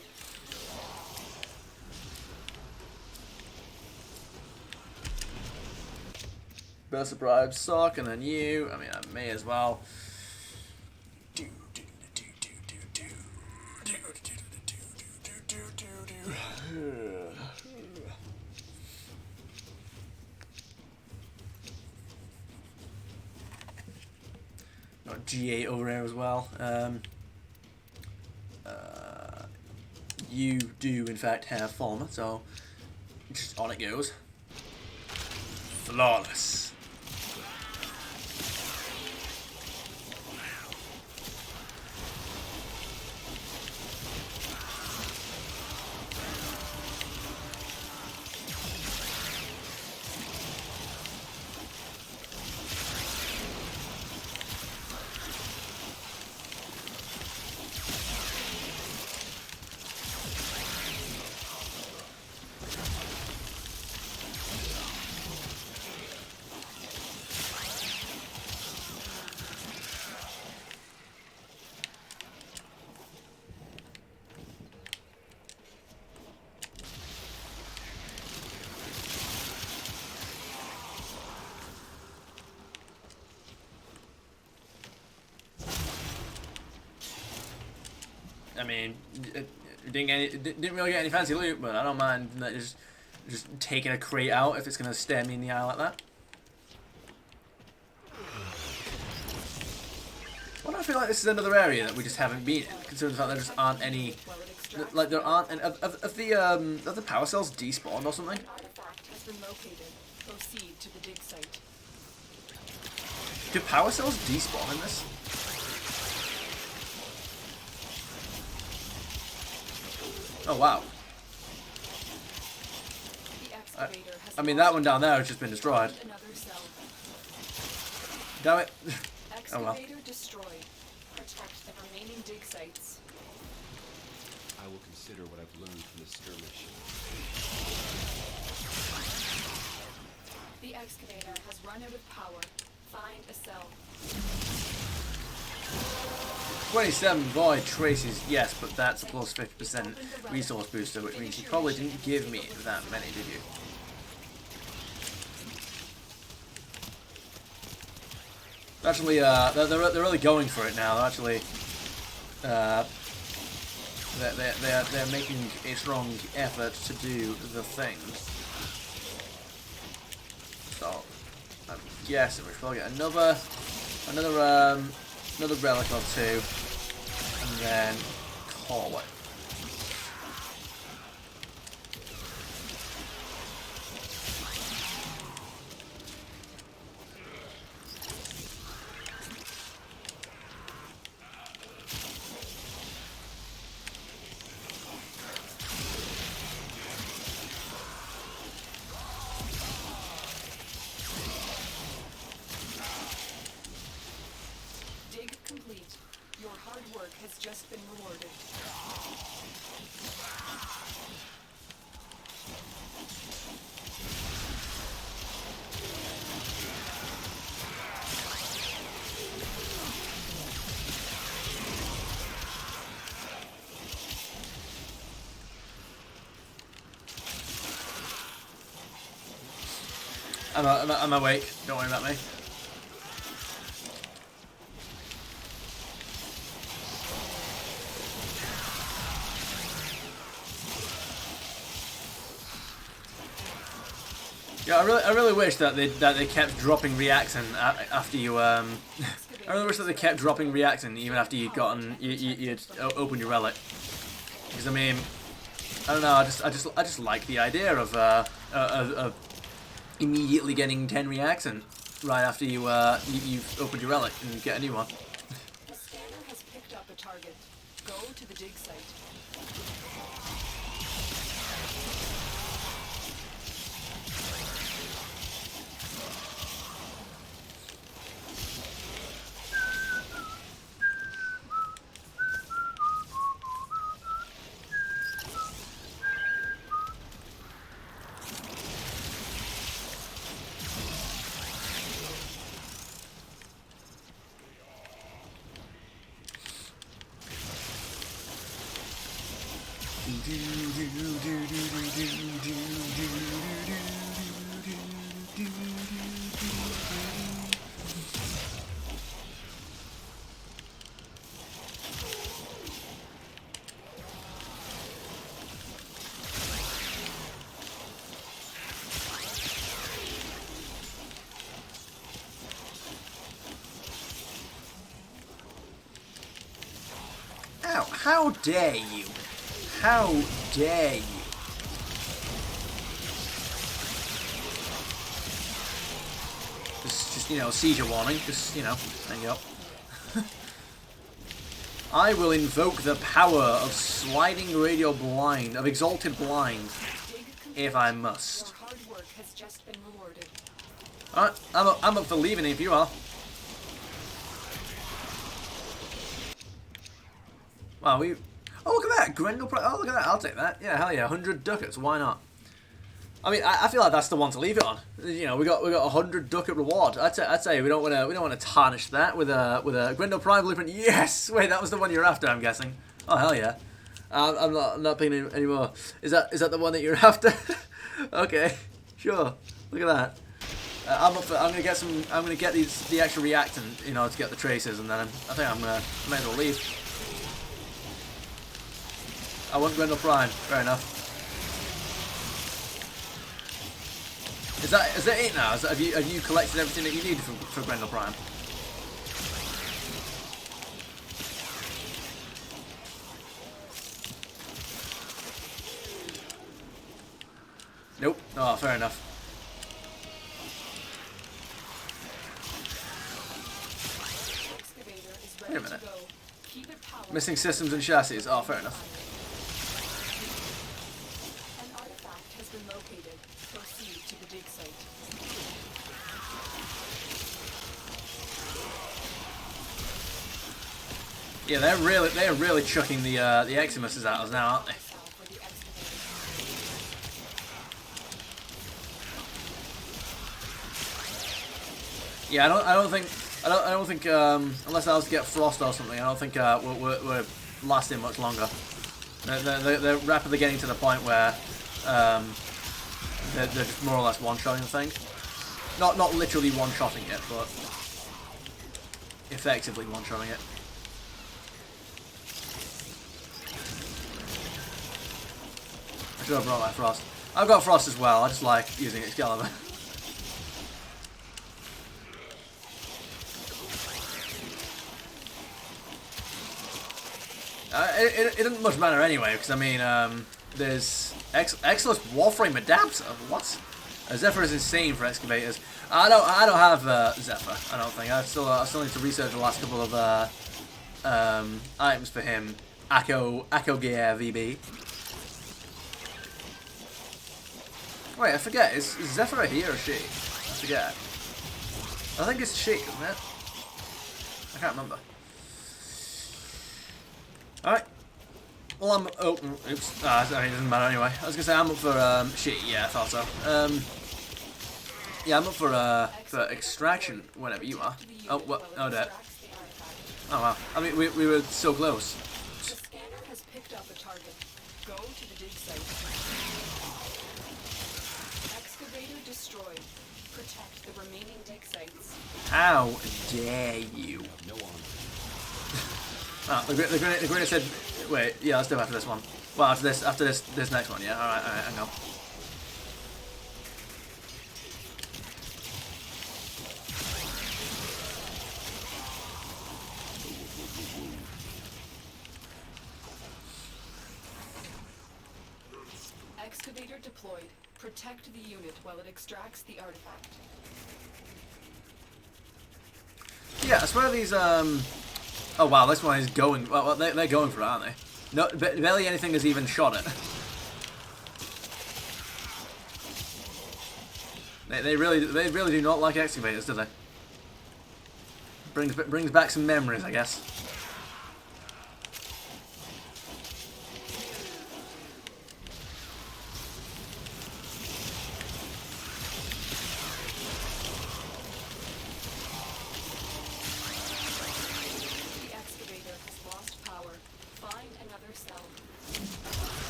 Burst of bribes suck, and then you. I mean, I may as well. Got G8 over here as well. You do, in fact, have Falmer, so just on it goes. Flawless. I mean, didn't really get any fancy loot, but I don't mind that just taking a crate out if it's gonna stare me in the eye like that. Why do I feel like this is another area that we just haven't been in, considering the fact there just aren't any, like there aren't any of the power cells despawned or something? An artifact has been located. Proceed to the dig site. Do power cells despawn in this? Oh wow. The excavator has I mean, that one down there has just been destroyed. found another cell. Damn it. Oh well. Excavator destroyed. Protect the remaining dig sites. I will consider what I've learned from this skirmish. The excavator has run out of power. Find a cell. 27 void traces, yes, but that's a plus 50% resource booster, which means you probably didn't give me that many, did you? Actually, they're really going for it now. They're actually, they're making a strong effort to do the thing. So I'm guessing we should probably get another relic or two, and then call it. has just been rewarded. I'm awake. Don't worry about me. Yeah, I really wish that they kept dropping reacting after you I really wish that they kept dropping reacting even after you'd gotten you'd opened your relic. Because I mean, I don't know. I just like the idea of immediately getting 10 reacting right after you've opened your relic and get a new one. The scanner has picked up a target. Go to the dig site. Ow, how dare you? How dare you? Just, you know, seizure warning. Just, you know, there you go. I will invoke the power of sliding radial blind, of exalted blind, if I must. Your hard work has just been rewarded. Alright, I'm up for leaving if you are. Wow, we... Oh, look at that! Grendel Prime. Oh, look at that. I'll take that. Yeah, hell yeah. 100 ducats. Why not? I mean, I feel like that's the one to leave it on. You know, we got 100 ducat reward. I'd say we don't want to tarnish that with a Grendel Prime blueprint. Yes. Wait, that was the one you're after, I'm guessing. Oh hell yeah. I'm not picking any more. Is that the one that you're after? Okay, sure. Look at that. I'm gonna get the extra reactant, you know, to get the traces, and then I think I might as well leave. I want Grendel Prime. Fair enough. Is that it now? Have you collected everything that you need for Grendel Prime? Nope. Oh, fair enough. Excavator is Wait a ready minute. to go. Keep it powered. Missing systems and chassis. Oh, fair enough. An artifact has been located. Proceed to the dig site. Yeah, they're really chucking the Eximuses at us now, aren't they? For the excavator. Yeah, I don't think unless I was to get frost or something, I don't think we're lasting much longer. They're rapidly getting to the point where they're just more or less one-shotting the thing. Not literally one-shotting it, but effectively one-shotting it. I should have brought my frost. I've got frost as well. I just like using Excalibur. It doesn't much matter anyway, because I mean, there's Excellus Warframe adapter. What? Zephyr is insane for excavators. I don't have Zephyr. I don't think. I still need to research the last couple of items for him. Acco Gear VB. Wait, I forget. Is Zephyr a he or a she? I forget. I think it's she, isn't it? I can't remember. Alright. Well, I'm... Oh, oops. I mean, it doesn't matter anyway. I was going to say, I'm up for... shit, yeah, I thought so. Yeah, I'm up for extraction whenever you are. Oh, what? Oh, dead. Oh, wow. I mean, we were so close. The scanner has picked up a target. Go to the dig site. Excavator destroyed. Protect the remaining dig sites. How dare you? No armor. Oh, the grenade said... Wait, yeah, let's do it after this one. Well, after this next one, yeah? Alright, hang on. Excavator deployed. Protect the unit while it extracts the artifact. Yeah, I swear these, Oh, wow, this one is going... Well, they're going for it, aren't they? No, barely anything has even shot it. They really do not like excavators, do they? Brings back some memories, I guess.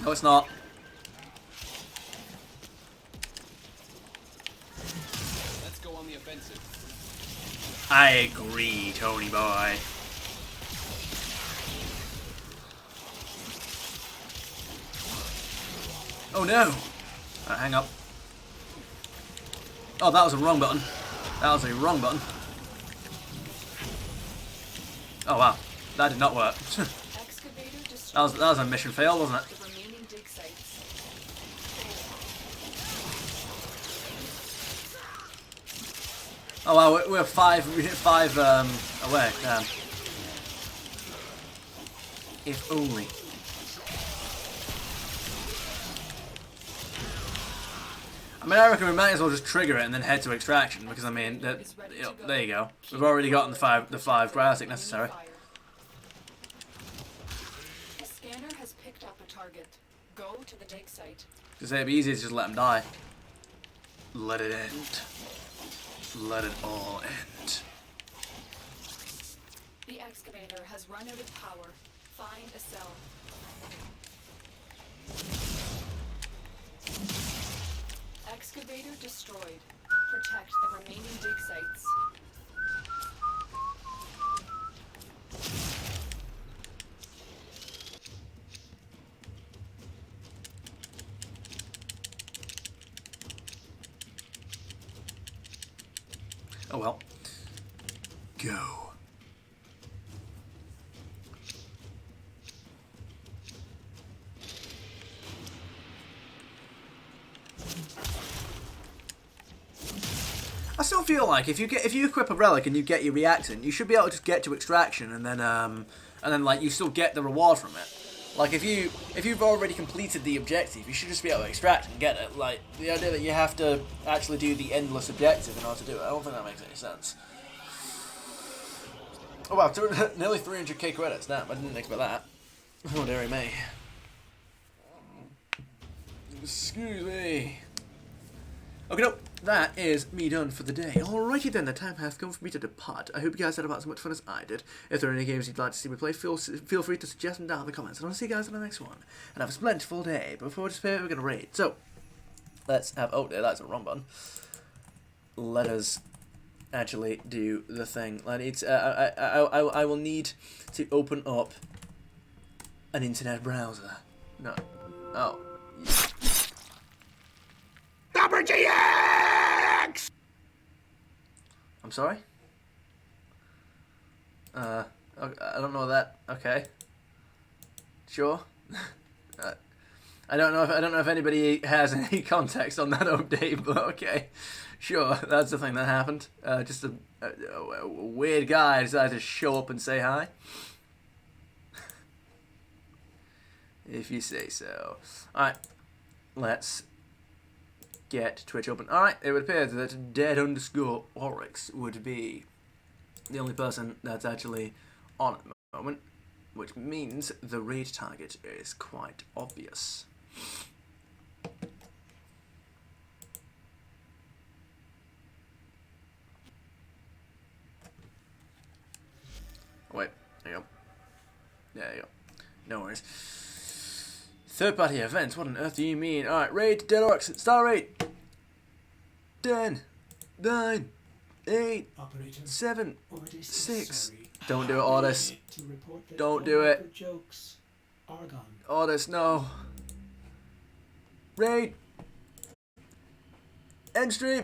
No, it's not. Let's go on the offensive. I agree, Tony boy. Oh no! Right, hang up. Oh, that was a wrong button. That was a wrong button. Oh wow, that did not work. that was a mission fail, wasn't it? Oh wow, we're five away. Damn. If only. I mean, I reckon we might as well just trigger it and then head to extraction because I mean, there you go. We've already gotten the five graphic necessary. The scanner has picked up a target. Go to the dig site. Because it'd be easier to just let them die. Let it end. Let it all end. The excavator has run out of power. Find a cell. Excavator destroyed. Protect the remaining dig sites. Oh well. Go. I still feel like if you equip a relic and you get your reactant, you should be able to just get to extraction and then like you still get the reward from it. Like if you've already completed the objective, you should just be able to extract and get it. Like the idea that you have to actually do the endless objective in order to do it, I don't think that makes any sense. Oh wow, nearly 300k credits. Damn, I didn't expect that. Oh dearie me. Excuse me. Okay, no, that is me done for the day. Alrighty then, the time has come for me to depart. I hope you guys had about as much fun as I did. If there are any games you'd like to see me play, feel free to suggest them down in the comments. And I'll see you guys in the next one. And have a splendid full day. But before we disappear, we're going to raid. So, let's have... Oh, that's a wrong button. Let us actually do the thing. I will need to open up an internet browser. No. Oh. WGX! I'm sorry? I don't know that. Okay. Sure. I don't know if anybody has any context on that update, but okay. Sure, that's the thing that happened. Just a weird guy decided to show up and say hi. If you say so. Alright. Let's get Twitch open. Alright, it would appear that dead_Oryx would be the only person that's actually on at the moment. which means the raid target is quite obvious. Wait, there you go. There you go. No worries. Third party events, what on earth do you mean? Alright, raid, dead orcs, start raid! 10, 9, 8, Operator, 7, orders 6. necessary Don't do it, Ordis. to report that Don't all do it. other jokes are gone. Ordis, no. Raid! End stream!